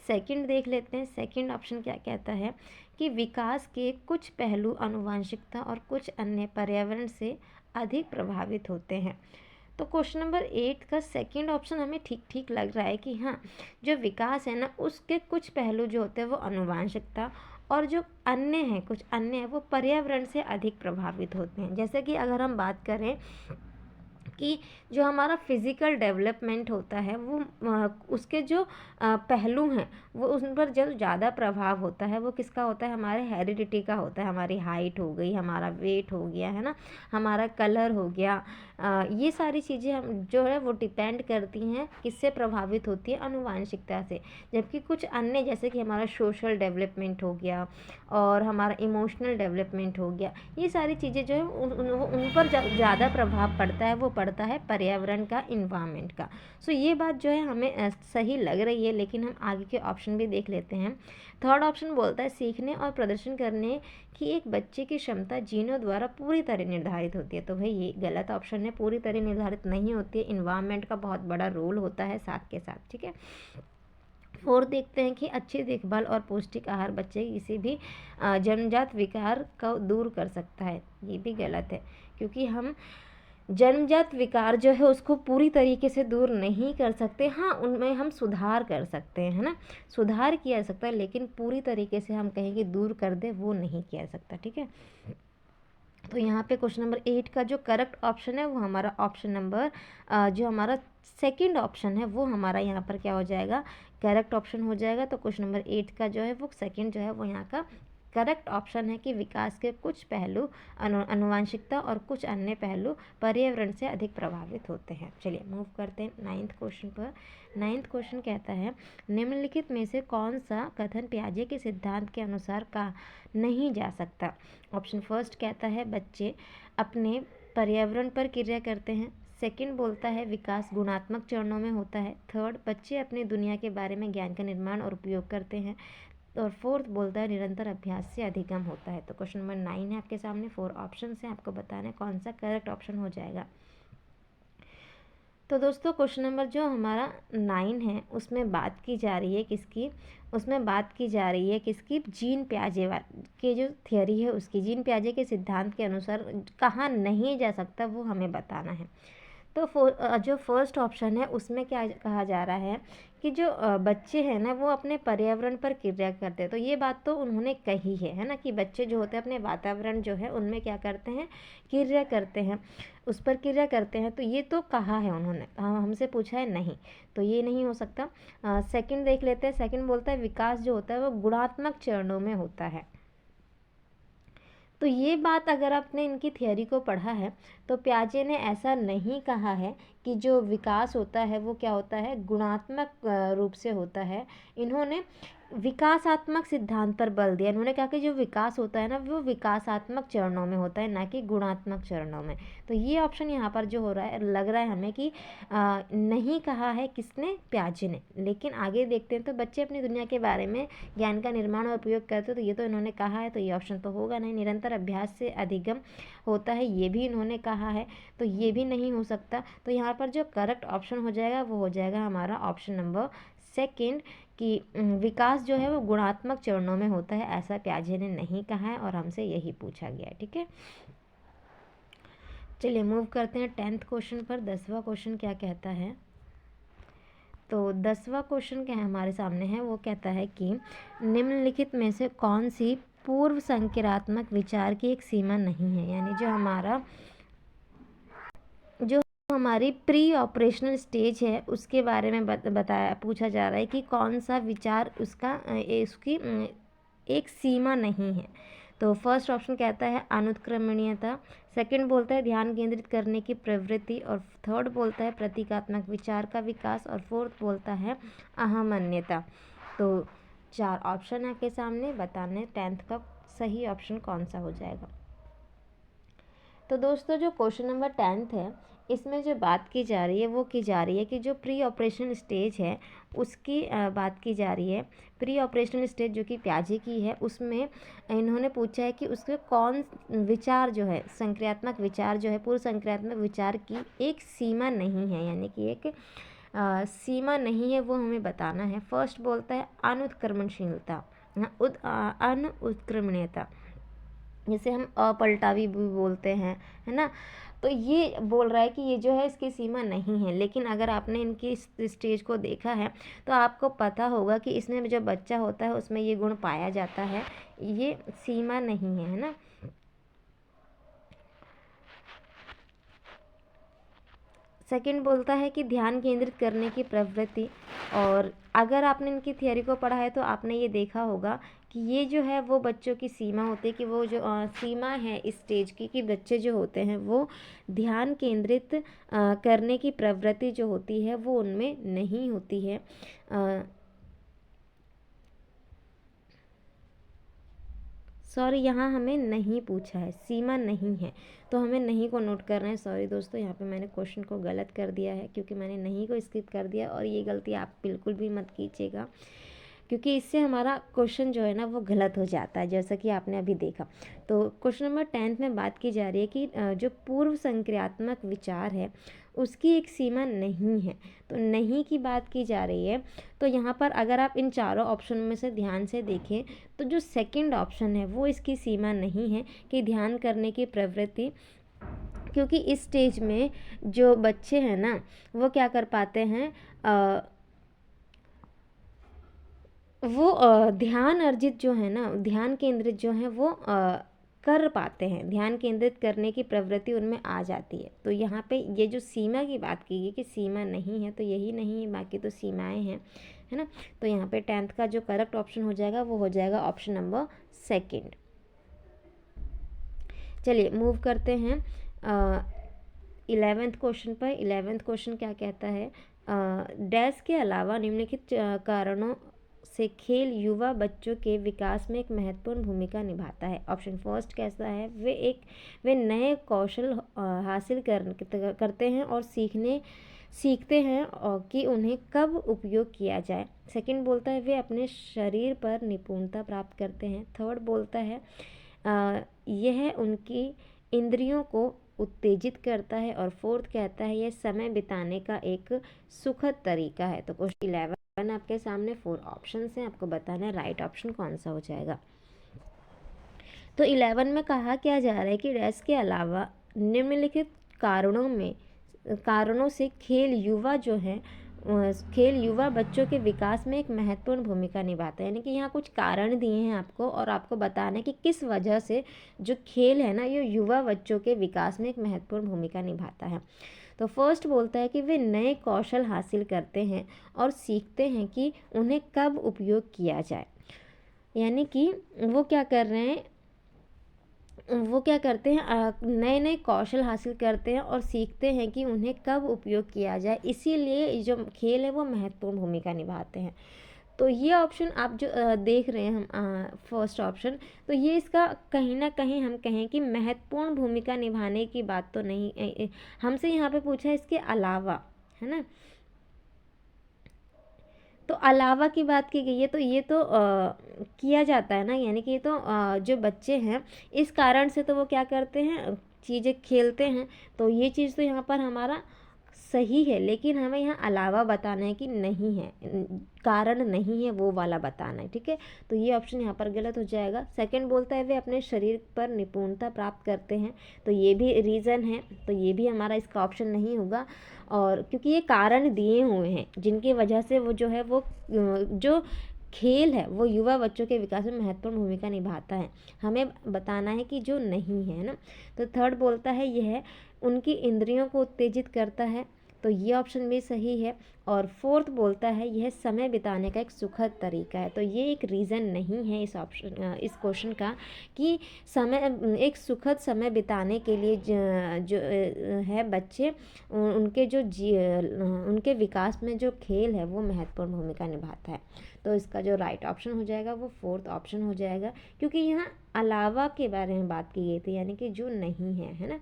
सेकंड देख लेते हैं। सेकंड ऑप्शन क्या कहता है कि विकास के कुछ पहलू आनुवंशिकता और कुछ अन्य पर्यावरण से अधिक प्रभावित होते हैं। तो क्वेश्चन नंबर 8 का सेकंड ऑप्शन हमें ठीक ठीक लग रहा है कि हाँ, जो विकास है ना उसके कुछ पहलू जो होते हैं वो आनुवंशिकता और जो अन्य हैं, कुछ अन्य है वो पर्यावरण से अधिक प्रभावित होते हैं। जैसे कि अगर हम बात करें कि जो हमारा फिज़िकल डेवलपमेंट होता है वो उसके जो पहलू हैं वो उन पर जो ज़्यादा प्रभाव होता है वो किसका होता है, हमारे हेरिडिटी का होता है। हमारी हाइट हो गई, हमारा वेट हो गया, है ना, हमारा कलर हो गया, ये सारी चीज़ें हम जो है वो डिपेंड करती हैं, किससे प्रभावित होती है, आनुवंशिकता से। जबकि कुछ अन्य जैसे कि हमारा सोशल डेवलपमेंट हो गया और हमारा इमोशनल डेवलपमेंट हो गया, ये सारी चीज़ें जो है उन पर ज़्यादा प्रभाव पड़ता है, वो पड़ता है पर्यावरण का, इन्वायरमेंट का। सो ये बात जो है हमें सही लग रही है, लेकिन हम आगे के ऑप्शन भी देख लेते हैं। थर्ड ऑप्शन बोलता है सीखने और प्रदर्शन करने कि एक बच्चे की क्षमता जीनों द्वारा पूरी तरह निर्धारित होती है। तो भाई ये गलत ऑप्शन है, पूरी तरह निर्धारित नहीं होती है, इन्वायरमेंट का बहुत बड़ा रोल होता है साथ के साथ, ठीक है। फोर्थ देखते हैं कि अच्छी देखभाल और पौष्टिक आहार बच्चे की किसी भी जन्मजात विकार को दूर कर सकता है। ये भी गलत है, क्योंकि हम जन्मजात विकार जो है उसको पूरी तरीके से दूर नहीं कर सकते। हाँ, उनमें हम सुधार कर सकते हैं, है ना, सुधार किया जा सकता है, लेकिन पूरी तरीके से हम कहें कि दूर कर दे, वो नहीं किया जा सकता, ठीक है। तो यहाँ पे क्वेश्चन नंबर 8 का जो करेक्ट ऑप्शन है वो हमारा ऑप्शन नंबर जो हमारा सेकंड ऑप्शन है वो हमारा यहाँ पर क्या हो जाएगा, करेक्ट ऑप्शन हो जाएगा। तो क्वेश्चन नंबर 8 का जो है वो सेकंड जो है वो यहाँ का करेक्ट ऑप्शन है कि विकास के कुछ पहलू आनुवंशिकता और कुछ अन्य पहलू पर्यावरण से अधिक प्रभावित होते हैं। चलिए मूव करते हैं 9th क्वेश्चन पर। 9th क्वेश्चन कहता है निम्नलिखित में से कौन सा कथन पियाजे के सिद्धांत के अनुसार का नहीं जा सकता। ऑप्शन फर्स्ट कहता है बच्चे अपने पर्यावरण पर क्रिया करते हैं। सेकंड बोलता है विकास गुणात्मक चरणों में होता है। थर्ड, बच्चे अपनी दुनिया के बारे में ज्ञान का निर्माण और उपयोग करते हैं। और फोर्थ बोलता है निरंतर अभ्यास से अधिगम होता है। तो क्वेश्चन नंबर 9 है आपके सामने, 4 ऑप्शन है, आपको बताना है कौन सा करेक्ट ऑप्शन हो जाएगा। तो दोस्तों क्वेश्चन नंबर जो हमारा 9 है उसमें बात की जा रही है किसकी, उसमें बात की जा रही है किसकी, जीन पियाजे के जो थियोरी है उसकी, जीन पियाजे के सिद्धांत के अनुसार कहाँ नहीं जा सकता वो हमें बताना है। तो जो फर्स्ट ऑप्शन है उसमें क्या कहा जा रहा है कि जो बच्चे हैं ना वो अपने पर्यावरण पर क्रिया करते हैं। तो ये बात तो उन्होंने कही है ना, कि बच्चे जो होते हैं अपने वातावरण जो है उनमें क्या करते हैं, क्रिया करते हैं, उस पर क्रिया करते हैं। तो ये तो कहा है उन्होंने, हमसे पूछा है नहीं, तो ये नहीं हो सकता। सेकंड देख लेते हैं। सेकंड बोलता है विकास जो होता है वो गुणात्मक चरणों में होता है। तो ये बात अगर आपने इनकी थियोरी को पढ़ा है तो पियाजे ने ऐसा नहीं कहा है कि जो विकास होता है वो क्या होता है, गुणात्मक रूप से होता है। इन्होंने विकासात्मक सिद्धांत पर बल दिया। इन्होंने कहा कि जो विकास होता है ना वो विकासात्मक चरणों में होता है, ना कि गुणात्मक चरणों में। तो ये ऑप्शन यहाँ पर जो हो रहा है, लग रहा है हमें कि नहीं कहा है किसने, पियाजे ने। लेकिन आगे देखते हैं तो बच्चे अपनी दुनिया के बारे में ज्ञान का निर्माण और उपयोग करते हैं, तो ये तो इन्होंने कहा है, तो ये ऑप्शन तो होगा नहीं। निरंतर अभ्यास से अधिगम होता है, ये भी इन्होंने कहा है, तो ये भी नहीं हो सकता। तो यहाँ पर जो करेक्ट ऑप्शन हो जाएगा वो हो जाएगा हमारा ऑप्शन नंबर सेकंड, कि विकास जो है वो गुणात्मक चरणों में होता है, ऐसा पियाजे ने नहीं कहा है और हमसे यही पूछा गया है, ठीक है। चलिए मूव करते हैं 10th क्वेश्चन पर। 10वां क्वेश्चन क्या कहता है, तो 10वां क्वेश्चन क्या हमारे सामने है, वो कहता है कि निम्नलिखित में से कौन सी पूर्व संक्रियात्मक विचार की एक सीमा नहीं है। यानी जो हमारी प्री ऑपरेशनल स्टेज है उसके बारे में बताया, पूछा जा रहा है कि कौन सा विचार उसका उसकी एक सीमा नहीं है। तो फर्स्ट ऑप्शन कहता है अनुत्क्रमणीयता, सेकंड बोलता है ध्यान केंद्रित करने की प्रवृत्ति, और थर्ड बोलता है प्रतीकात्मक विचार का विकास, और फोर्थ बोलता है अहमन्यता। तो 4 ऑप्शन है आपके सामने, बताने 10th का सही ऑप्शन कौन सा हो जाएगा। तो दोस्तों जो क्वेश्चन नंबर 10th है इसमें जो बात की जा रही है वो की जा रही है कि जो प्री ऑपरेशनल स्टेज है उसकी बात की जा रही है। प्री ऑपरेशनल स्टेज जो कि पियाजे की है उसमें इन्होंने पूछा है कि उसके कौन विचार जो है, संक्रियात्मक विचार जो है, पूर्व संक्रियात्मक विचार की एक सीमा नहीं है, यानी कि एक सीमा नहीं है वो हमें बताना है। फर्स्ट बोलता है अनुत्क्रमणशीलता, अनुत्क्रमणीयता, जैसे हम अपलटावी भी बोलते हैं, है ना। तो ये बोल रहा है कि ये जो है इसकी सीमा नहीं है, लेकिन अगर आपने इनकी इस स्टेज को देखा है तो आपको पता होगा कि इसमें जो बच्चा होता है उसमें ये गुण पाया जाता है, ये सीमा नहीं है ना। सेकंड बोलता है कि ध्यान केंद्रित करने की प्रवृत्ति, और अगर आपने इनकी थियोरी को पढ़ा है तो आपने ये देखा होगा कि ये जो है वो बच्चों की सीमा होती है, कि वो जो सीमा है इस स्टेज की, कि बच्चे जो होते हैं वो ध्यान केंद्रित करने की प्रवृत्ति जो होती है वो उनमें नहीं होती है। सॉरी, यहाँ हमें नहीं पूछा है, सीमा नहीं है, तो हमें नहीं को नोट करना है। सॉरी दोस्तों, यहाँ पे मैंने क्वेश्चन को गलत कर दिया है, क्योंकि मैंने नहीं को स्किप कर दिया, और ये गलती आप बिल्कुल भी मत कीजिएगा, क्योंकि इससे हमारा क्वेश्चन जो है ना वो गलत हो जाता है, जैसा कि आपने अभी देखा। तो क्वेश्चन नंबर 10 में बात की जा रही है कि जो पूर्व संक्रियात्मक विचार है उसकी एक सीमा नहीं है, तो नहीं की बात की जा रही है। तो यहाँ पर अगर आप इन चारों ऑप्शन में से ध्यान से देखें तो जो सेकंड ऑप्शन है वो इसकी सीमा नहीं है, कि ध्यान करने की प्रवृत्ति, क्योंकि इस स्टेज में जो बच्चे हैं ना वो क्या कर पाते हैं, वो ध्यान अर्जित जो है ना, ध्यान केंद्रित जो है वो कर पाते हैं, ध्यान केंद्रित करने की प्रवृत्ति उनमें आ जाती है। तो यहाँ पे ये जो सीमा की बात की गई कि सीमा नहीं है, तो यही नहीं है, बाकी तो सीमाएं हैं, है ना। तो यहाँ पे 10th का जो करेक्ट ऑप्शन हो जाएगा वो हो जाएगा ऑप्शन नंबर सेकंड। चलिए मूव करते हैं 11th क्वेश्चन पर। 11th क्वेश्चन क्या कहता है, डैश के अलावा निम्नलिखित कारणों से खेल युवा बच्चों के विकास में एक महत्वपूर्ण भूमिका निभाता है। ऑप्शन फर्स्ट कैसा है, वे नए कौशल हासिल करते हैं और सीखते हैं और कि उन्हें कब उपयोग किया जाए। सेकंड बोलता है वे अपने शरीर पर निपुणता प्राप्त करते हैं। थर्ड बोलता है यह उनकी इंद्रियों को उत्तेजित करता है, और फोर्थ कहता है यह समय बिताने का एक सुखद तरीका है। तो क्वेश्चन 11 आपके सामने 4 ऑप्शन हैं, आपको बताना है राइट ऑप्शन कौन सा हो जाएगा। तो 11 में कहा क्या जा रहा है कि डैश के अलावा निम्नलिखित कारणों से खेल युवा बच्चों के विकास में एक महत्वपूर्ण भूमिका निभाता है। यानी कि यहाँ कुछ कारण दिए हैं आपको, और आपको बताना है कि किस वजह से जो खेल है ना ये युवा बच्चों के विकास में एक महत्वपूर्ण भूमिका निभाता है। तो फर्स्ट बोलता है कि वे नए कौशल हासिल करते हैं और सीखते हैं कि उन्हें कब उपयोग किया जाए। यानी कि वो क्या करते हैं, नए नए कौशल हासिल करते हैं और सीखते हैं कि उन्हें कब उपयोग किया जाए, इसीलिए जो खेल है वो महत्वपूर्ण भूमिका निभाते हैं। तो ये ऑप्शन आप जो देख रहे हैं हम फर्स्ट ऑप्शन, तो ये इसका कहीं ना कहीं हम कहें कि महत्वपूर्ण भूमिका निभाने की बात तो नहीं, हमसे यहाँ पे पूछा है इसके अलावा, है ना। तो अलावा की बात की गई है, तो ये तो किया जाता है ना, यानी कि ये तो जो बच्चे हैं इस कारण से तो वो क्या करते हैं, चीज़ें खेलते हैं, तो ये चीज़ तो यहाँ पर हमारा सही है, लेकिन हमें यहाँ अलावा बताना है कि नहीं है, कारण नहीं है वो वाला बताना है, ठीक है। तो ये ऑप्शन यहाँ पर गलत हो जाएगा। सेकंड बोलता है वे अपने शरीर पर निपुणता प्राप्त करते हैं, तो ये भी रीज़न है, तो ये भी हमारा इसका ऑप्शन नहीं होगा। और क्योंकि ये कारण दिए हुए हैं जिनकी वजह से वो जो है वो जो खेल है वो युवा बच्चों के विकास में महत्वपूर्ण भूमिका निभाता है, हमें बताना है कि जो नहीं है ना। तो थर्ड बोलता है यह उनकी इंद्रियों को उत्तेजित करता है, तो ये ऑप्शन भी सही है। और फोर्थ बोलता है यह समय बिताने का एक सुखद तरीका है, तो ये एक रीज़न नहीं है इस क्वेश्चन का कि समय एक सुखद समय बिताने के लिए जो है बच्चे उनके विकास में जो खेल है वो महत्वपूर्ण भूमिका निभाता है। तो इसका जो राइट ऑप्शन हो जाएगा वो फोर्थ ऑप्शन हो जाएगा, क्योंकि यहाँ अलावा के बारे में बात की गई थी, यानी कि जो नहीं है, है ना।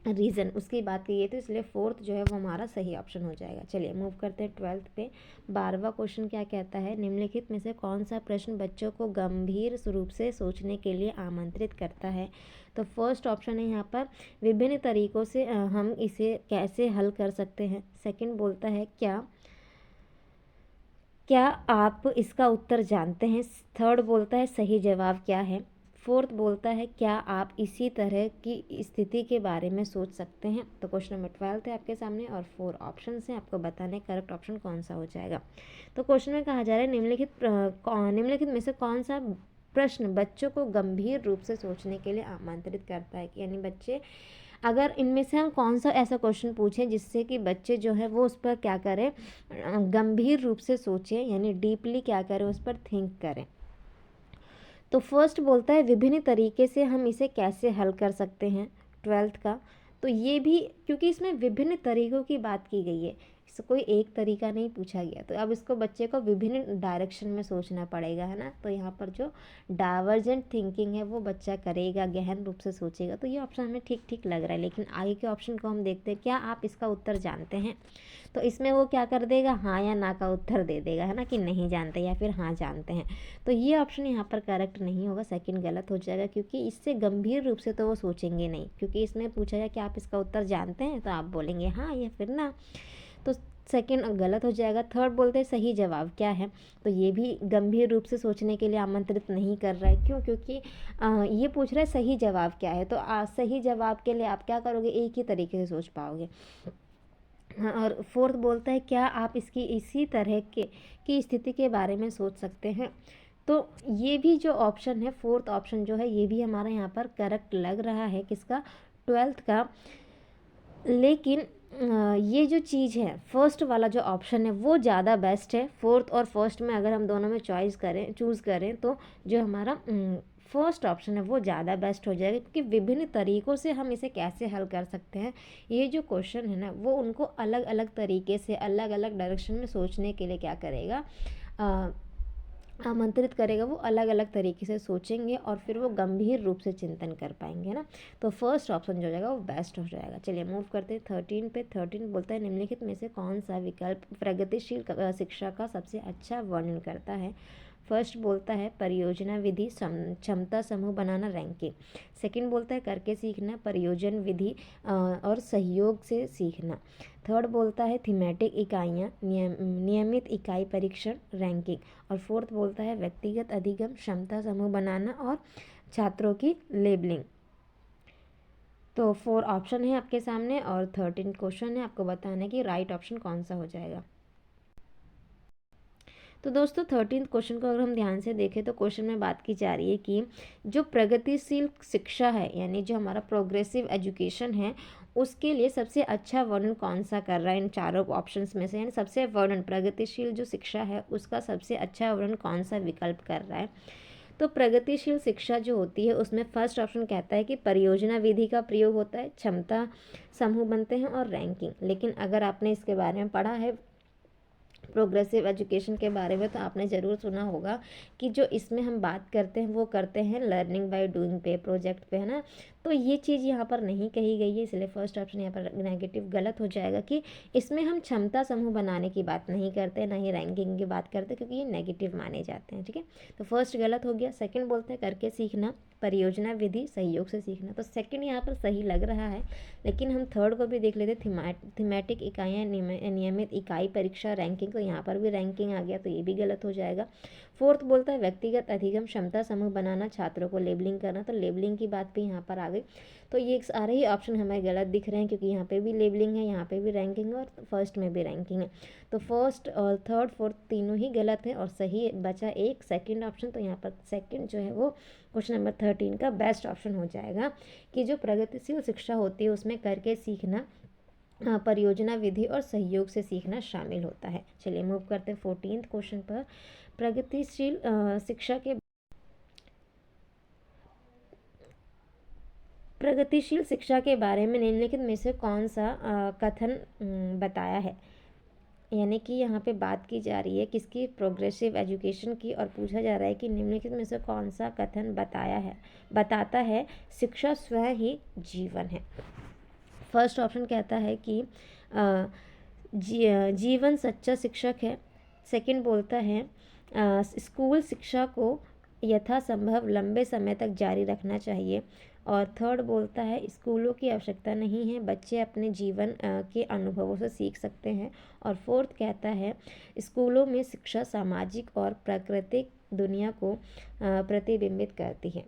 रीज़न उसकी बात की गई, तो इसलिए फोर्थ जो है वो हमारा सही ऑप्शन हो जाएगा। चलिए मूव करते हैं 12th पे। 12वां क्वेश्चन क्या कहता है, निम्नलिखित में से कौन सा प्रश्न बच्चों को गंभीर रूप से सोचने के लिए आमंत्रित करता है। तो फर्स्ट ऑप्शन है यहाँ पर विभिन्न तरीकों से हम इसे कैसे हल कर सकते हैं। सेकंड बोलता है क्या आप इसका उत्तर जानते हैं। थर्ड बोलता है सही जवाब क्या है। फोर्थ बोलता है क्या आप इसी तरह की स्थिति के बारे में सोच सकते हैं। तो क्वेश्चन नंबर 12 है आपके सामने और 4 ऑप्शन हैं, आपको बताने करेक्ट ऑप्शन कौन सा हो जाएगा। तो क्वेश्चन में कहा जा रहा है निम्नलिखित में से कौन सा प्रश्न बच्चों को गंभीर रूप से सोचने के लिए आमंत्रित करता है, यानी बच्चे अगर इनमें से हम कौन सा ऐसा क्वेश्चन पूछें जिससे कि बच्चे जो है वो उस पर क्या करें, गंभीर रूप से सोचें, यानी डीपली क्या करें, उस पर थिंक करें। तो फर्स्ट बोलता है विभिन्न तरीके से हम इसे कैसे हल कर सकते हैं 12th का। तो ये भी क्योंकि इसमें विभिन्न तरीकों की बात की गई है, इससे कोई एक तरीका नहीं पूछा गया, तो अब इसको बच्चे को विभिन्न डायरेक्शन में सोचना पड़ेगा, है ना। तो यहाँ पर जो डाइवर्जेंट थिंकिंग है वो बच्चा करेगा, गहन रूप से सोचेगा। तो ये ऑप्शन हमें ठीक ठीक लग रहा है, लेकिन आगे के ऑप्शन को हम देखते हैं। क्या आप इसका उत्तर जानते हैं, तो इसमें वो क्या कर देगा, हाँ या ना का उत्तर दे देगा, है ना, कि नहीं जानते या फिर हाँ जानते हैं। तो ये ऑप्शन यहाँ पर करेक्ट नहीं होगा, सेकंड गलत हो जाएगा, क्योंकि इससे गंभीर रूप से तो वो सोचेंगे नहीं, क्योंकि इसमें पूछा जाए कि आप इसका उत्तर जानते हैं, तो आप बोलेंगे हाँ या फिर ना, तो सेकंड गलत हो जाएगा। थर्ड बोलते हैं सही जवाब क्या है, तो ये भी गंभीर रूप से सोचने के लिए आमंत्रित नहीं कर रहा है। क्यों, क्योंकि ये पूछ रहा है सही जवाब क्या है, तो सही जवाब के लिए आप क्या करोगे, एक ही तरीके से सोच पाओगे। हाँ, और फोर्थ बोलता है क्या आप इसकी इसी तरह के की स्थिति के बारे में सोच सकते हैं। तो ये भी जो ऑप्शन है, फोर्थ ऑप्शन जो है, ये भी हमारा यहाँ पर करेक्ट लग रहा है, किसका, 12th का। लेकिन ये जो चीज़ है, फर्स्ट वाला जो ऑप्शन है वो ज़्यादा बेस्ट है। फोर्थ और फर्स्ट में अगर हम दोनों में चूज़ करें तो जो हमारा फर्स्ट ऑप्शन है वो ज़्यादा बेस्ट हो जाएगा, क्योंकि विभिन्न तरीक़ों से हम इसे कैसे हल कर सकते हैं, ये जो क्वेश्चन है ना, वो उनको अलग अलग तरीके से अलग अलग डायरेक्शन में सोचने के लिए क्या करेगा, आमंत्रित करेगा। वो अलग अलग तरीके से सोचेंगे और फिर वो गंभीर रूप से चिंतन कर पाएंगे ना। तो फर्स्ट ऑप्शन जो हो जाएगा वो बेस्ट हो जाएगा। चलिए मूव करते हैं 13 पे। 13 बोलता है निम्नलिखित में से कौन सा विकल्प प्रगतिशील शिक्षा का सबसे अच्छा वर्णन करता है। फर्स्ट बोलता है परियोजना विधि, क्षमता समूह बनाना, रैंकिंग। सेकंड बोलता है करके सीखना, परियोजन विधि और सहयोग से सीखना। थर्ड बोलता है थीमेटिक इकाइयाँ, नियमित इकाई परीक्षण, रैंकिंग। और फोर्थ बोलता है व्यक्तिगत अधिगम, क्षमता समूह बनाना और छात्रों की लेबलिंग। तो 4 ऑप्शन है आपके सामने और 13 क्वेश्चन है, आपको बताना है कि राइट ऑप्शन कौन सा हो जाएगा। तो दोस्तों 13th क्वेश्चन को अगर हम ध्यान से देखें तो क्वेश्चन में बात की जा रही है कि जो प्रगतिशील शिक्षा है, यानी जो हमारा प्रोग्रेसिव एजुकेशन है, उसके लिए सबसे अच्छा वर्णन कौन सा कर रहा है इन चारों ऑप्शंस में से, यानी सबसे वर्णन प्रगतिशील जो शिक्षा है उसका सबसे अच्छा वर्णन कौन सा विकल्प कर रहा है। तो प्रगतिशील शिक्षा जो होती है उसमें फर्स्ट ऑप्शन कहता है कि परियोजना विधि का प्रयोग होता है, क्षमता समूह बनते हैं और रैंकिंग। लेकिन अगर आपने इसके बारे में पढ़ा है प्रोग्रेसिव एजुकेशन के बारे में, तो आपने ज़रूर सुना होगा कि जो इसमें हम बात करते हैं वो करते हैं लर्निंग बाय डूइंग पे, प्रोजेक्ट पे, है ना। तो ये चीज़ यहाँ पर नहीं कही गई है, इसलिए फर्स्ट ऑप्शन यहाँ पर नेगेटिव गलत हो जाएगा कि इसमें हम क्षमता समूह बनाने की बात नहीं करते, ना ही रैंकिंग की बात करते, क्योंकि ये नेगेटिव माने जाते हैं। ठीक है, तो फर्स्ट गलत हो गया। सेकंड बोलते हैं करके सीखना, परियोजना विधि, सहयोग से सीखना। तो सेकंड यहाँ पर सही लग रहा है, लेकिन हम थर्ड को भी देख लेते, थीमेटिक इकाइयाँ, नियमित इकाई परीक्षा, रैंकिंग। तो यहाँ पर भी रैंकिंग आ गया, तो ये भी गलत हो जाएगा। फोर्थ बोलता है व्यक्तिगत अधिगम, क्षमता समूह बनाना, छात्रों को लेबलिंग करना। तो लेबलिंग की बात भी यहाँ पर आ गई। तो ये सारे ही ऑप्शन हमें गलत दिख रहे हैं, क्योंकि यहाँ पे भी लेबलिंग है, यहाँ पे भी रैंकिंग है और फर्स्ट में भी रैंकिंग है। तो फर्स्ट और थर्ड फोर्थ तीनों ही गलत हैं और सही बचा एक सेकंड ऑप्शन। तो यहाँ पर सेकंड जो है वो क्वेश्चन नंबर 13 का बेस्ट ऑप्शन हो जाएगा, कि जो प्रगतिशील शिक्षा होती है उसमें करके सीखना, परियोजना विधि और सहयोग से सीखना शामिल होता है। चलिए मूव करते हैं 14th क्वेश्चन पर। प्रगतिशील शिक्षा के प्रगतिशील शिक्षा के बारे में निम्नलिखित में से कौन सा कथन बताया है, यानी कि यहाँ पे बात की जा रही है किसकी, प्रोग्रेसिव एजुकेशन की, और पूछा जा रहा है कि निम्नलिखित में से कौन सा कथन बताता है शिक्षा स्वयं ही जीवन है। फर्स्ट ऑप्शन कहता है कि जीवन सच्चा शिक्षक है। सेकंड बोलता है स्कूल शिक्षा को यथासंभव लंबे समय तक जारी रखना चाहिए। और थर्ड बोलता है स्कूलों की आवश्यकता नहीं है, बच्चे अपने जीवन के अनुभवों से सीख सकते हैं। और फोर्थ कहता है स्कूलों में शिक्षा सामाजिक और प्राकृतिक दुनिया को प्रतिबिंबित करती है,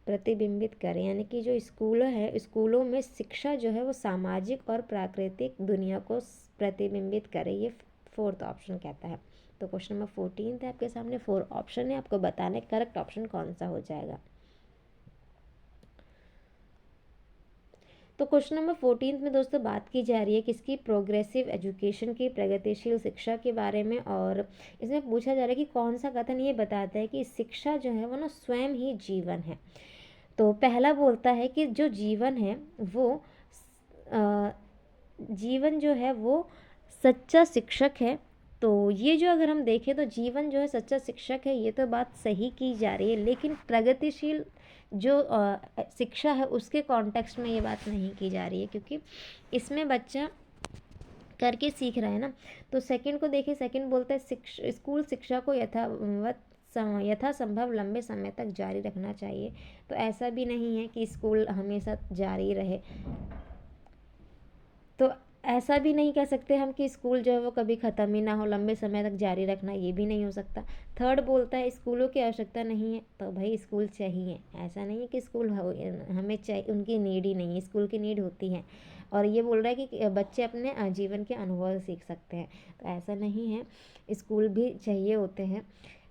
प्रतिबिंबित करें, यानी कि जो स्कूल है, स्कूलों में शिक्षा जो है वो सामाजिक और प्राकृतिक दुनिया को प्रतिबिंबित करे, ये फोर्थ ऑप्शन कहता है। तो क्वेश्चन नंबर 14 है आपके सामने, 4 ऑप्शन है, आपको बताना है करेक्ट ऑप्शन कौन सा हो जाएगा। तो क्वेश्चन नंबर 14 में दोस्तों बात की जा रही है किसकी, प्रोग्रेसिव एजुकेशन की, प्रगतिशील शिक्षा के बारे में। और इसमें पूछा जा रहा है कि कौन सा कथन ये बताता है कि शिक्षा जो है वो ना स्वयं ही जीवन है। तो पहला बोलता है कि जो जीवन है वो जीवन जो है वो सच्चा शिक्षक है। तो ये जो अगर हम देखें तो जीवन जो है सच्चा शिक्षक है, ये तो बात सही की जा रही है, लेकिन प्रगतिशील जो शिक्षा है उसके कॉन्टेक्स्ट में ये बात नहीं की जा रही है, क्योंकि इसमें बच्चा करके सीख रहा है ना। तो सेकंड को देखिए, सेकंड बोलता है स्कूल शिक्षा को यथासंभव लंबे समय तक जारी रखना चाहिए। तो ऐसा भी नहीं है कि स्कूल हमेशा जारी रहे, तो ऐसा भी नहीं कह सकते हम कि स्कूल जो है वो कभी ख़त्म ही ना हो, लंबे समय तक जारी रखना ये भी नहीं हो सकता। थर्ड बोलता है स्कूलों की आवश्यकता नहीं है, तो भाई स्कूल चाहिए, ऐसा नहीं है कि स्कूल हमें चाहिए, उनकी नीड ही नहीं है, स्कूल की नीड होती है। और ये बोल रहा है कि बच्चे अपने जीवन के अनुभव सीख सकते हैं, तो ऐसा नहीं है, स्कूल भी चाहिए होते हैं,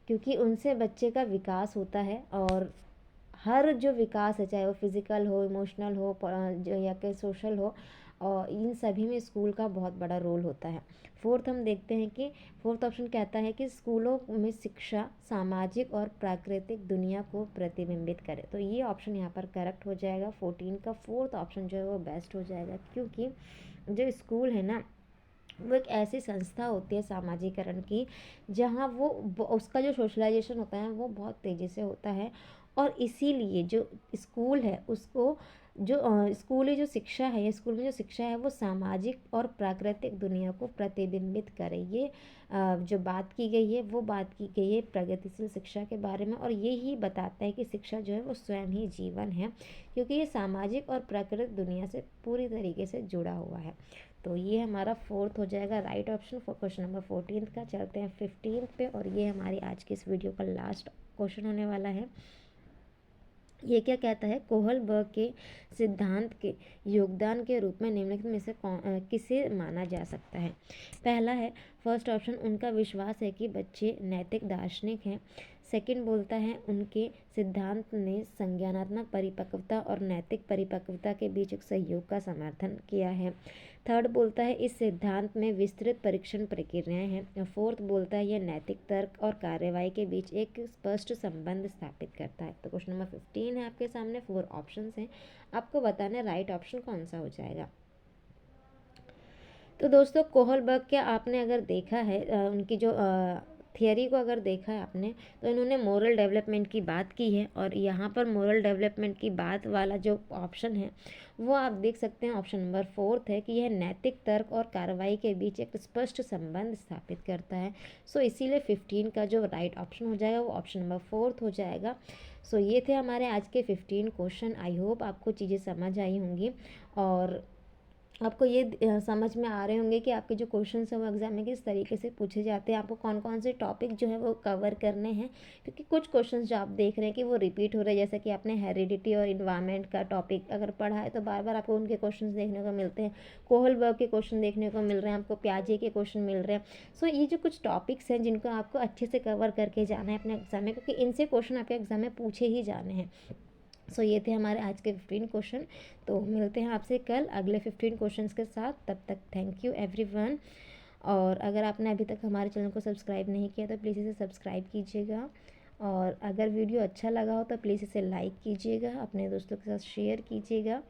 क्योंकि उनसे बच्चे का विकास होता है। और हर जो विकास है, चाहे वो फिज़िकल हो, इमोशनल हो, जो या कि सोशल हो, और इन सभी में स्कूल का बहुत बड़ा रोल होता है। फोर्थ हम देखते हैं कि फोर्थ ऑप्शन कहता है कि स्कूलों में शिक्षा सामाजिक और प्राकृतिक दुनिया को प्रतिबिंबित करे। तो ये ऑप्शन यहाँ पर करेक्ट हो जाएगा, 14 का फोर्थ ऑप्शन जो है वो बेस्ट हो जाएगा, क्योंकि जो स्कूल है ना वो एक ऐसी संस्था होती है सामाजिकरण की, जहाँ वो उसका जो सोशलाइजेशन होता है वो बहुत तेज़ी से होता है। और इसीलिए जो स्कूल है उसको जो स्कूली जो शिक्षा है या स्कूल में जो शिक्षा है वो सामाजिक और प्राकृतिक दुनिया को प्रतिबिंबित करे। ये जो बात की गई है वो बात की गई है प्रगतिशील शिक्षा के बारे में, और ये ही बताता है कि शिक्षा जो है वो स्वयं ही जीवन है, क्योंकि ये सामाजिक और प्राकृतिक दुनिया से पूरी तरीके से जुड़ा हुआ है। तो ये हमारा फोर्थ हो जाएगा right option for question number 14 का। चलते हैं 15 पे, और ये हमारी आज की इस वीडियो का लास्ट क्वेश्चन होने वाला है। ये क्या कहता है, कोहलबर्ग के सिद्धांत के योगदान के रूप में निम्नलिखित में से किसे माना जा सकता है। पहला है फर्स्ट ऑप्शन, उनका विश्वास है कि बच्चे नैतिक दार्शनिक हैं। सेकंड बोलता है उनके सिद्धांत ने संज्ञानात्मक परिपक्वता और नैतिक परिपक्वता के बीच एक सहयोग का समर्थन किया है। थर्ड बोलता है इस सिद्धांत में विस्तृत परीक्षण प्रक्रियाएं हैं। फोर्थ बोलता है यह नैतिक तर्क और कार्यवाही के बीच एक स्पष्ट संबंध स्थापित करता है। तो क्वेश्चन नंबर 15 है आपके सामने, 4 ऑप्शंस हैं, आपको बताना है राइट ऑप्शन कौन सा हो जाएगा। तो दोस्तों कोहलबर्ग के आपने अगर देखा है उनकी जो थियरी को अगर देखा है आपने, तो इन्होंने मोरल डेवलपमेंट की बात की है, और यहाँ पर मोरल डेवलपमेंट की बात वाला जो ऑप्शन है वो आप देख सकते हैं, ऑप्शन नंबर 4 है कि यह नैतिक तर्क और कार्रवाई के बीच एक स्पष्ट संबंध स्थापित करता है। सो इसीलिए 15 का जो राइट ऑप्शन हो जाएगा वो ऑप्शन नंबर 4 हो जाएगा। सो ये थे हमारे आज के 15 क्वेश्चन। आई होप आपको चीज़ें समझ आई होंगी, और आपको ये समझ में आ रहे होंगे कि आपके जो क्वेश्चंस हैं वो एग्जाम में किस तरीके से पूछे जाते हैं, आपको कौन कौन से टॉपिक जो है वो कवर करने हैं। क्योंकि कुछ क्वेश्चंस जो आप देख रहे हैं कि वो रिपीट हो रहे हैं, जैसे कि आपने हेरिडिटी और इन्वायरमेंट का टॉपिक अगर पढ़ा है तो बार बार आपको उनके क्वेश्चन देखने को मिलते हैं, कोहलबर्ग के क्वेश्चन देखने को मिल रहे हैं, आपको प्याजे के क्वेश्चन मिल रहे हैं। सो ये जो कुछ टॉपिक्स हैं जिनको आपको अच्छे से कवर करके जाना है अपने एग्जाम में, क्योंकि इनसे क्वेश्चन आपके एग्जाम में पूछे ही जाने हैं। सो ये थे हमारे आज के 15 क्वेश्चन। तो मिलते हैं आपसे कल अगले 15 क्वेश्चंस के साथ, तब तक थैंक यू एवरीवन। और अगर आपने अभी तक हमारे चैनल को सब्सक्राइब नहीं किया तो प्लीज़ इसे सब्सक्राइब कीजिएगा, और अगर वीडियो अच्छा लगा हो तो प्लीज़ इसे लाइक कीजिएगा, अपने दोस्तों के साथ शेयर कीजिएगा।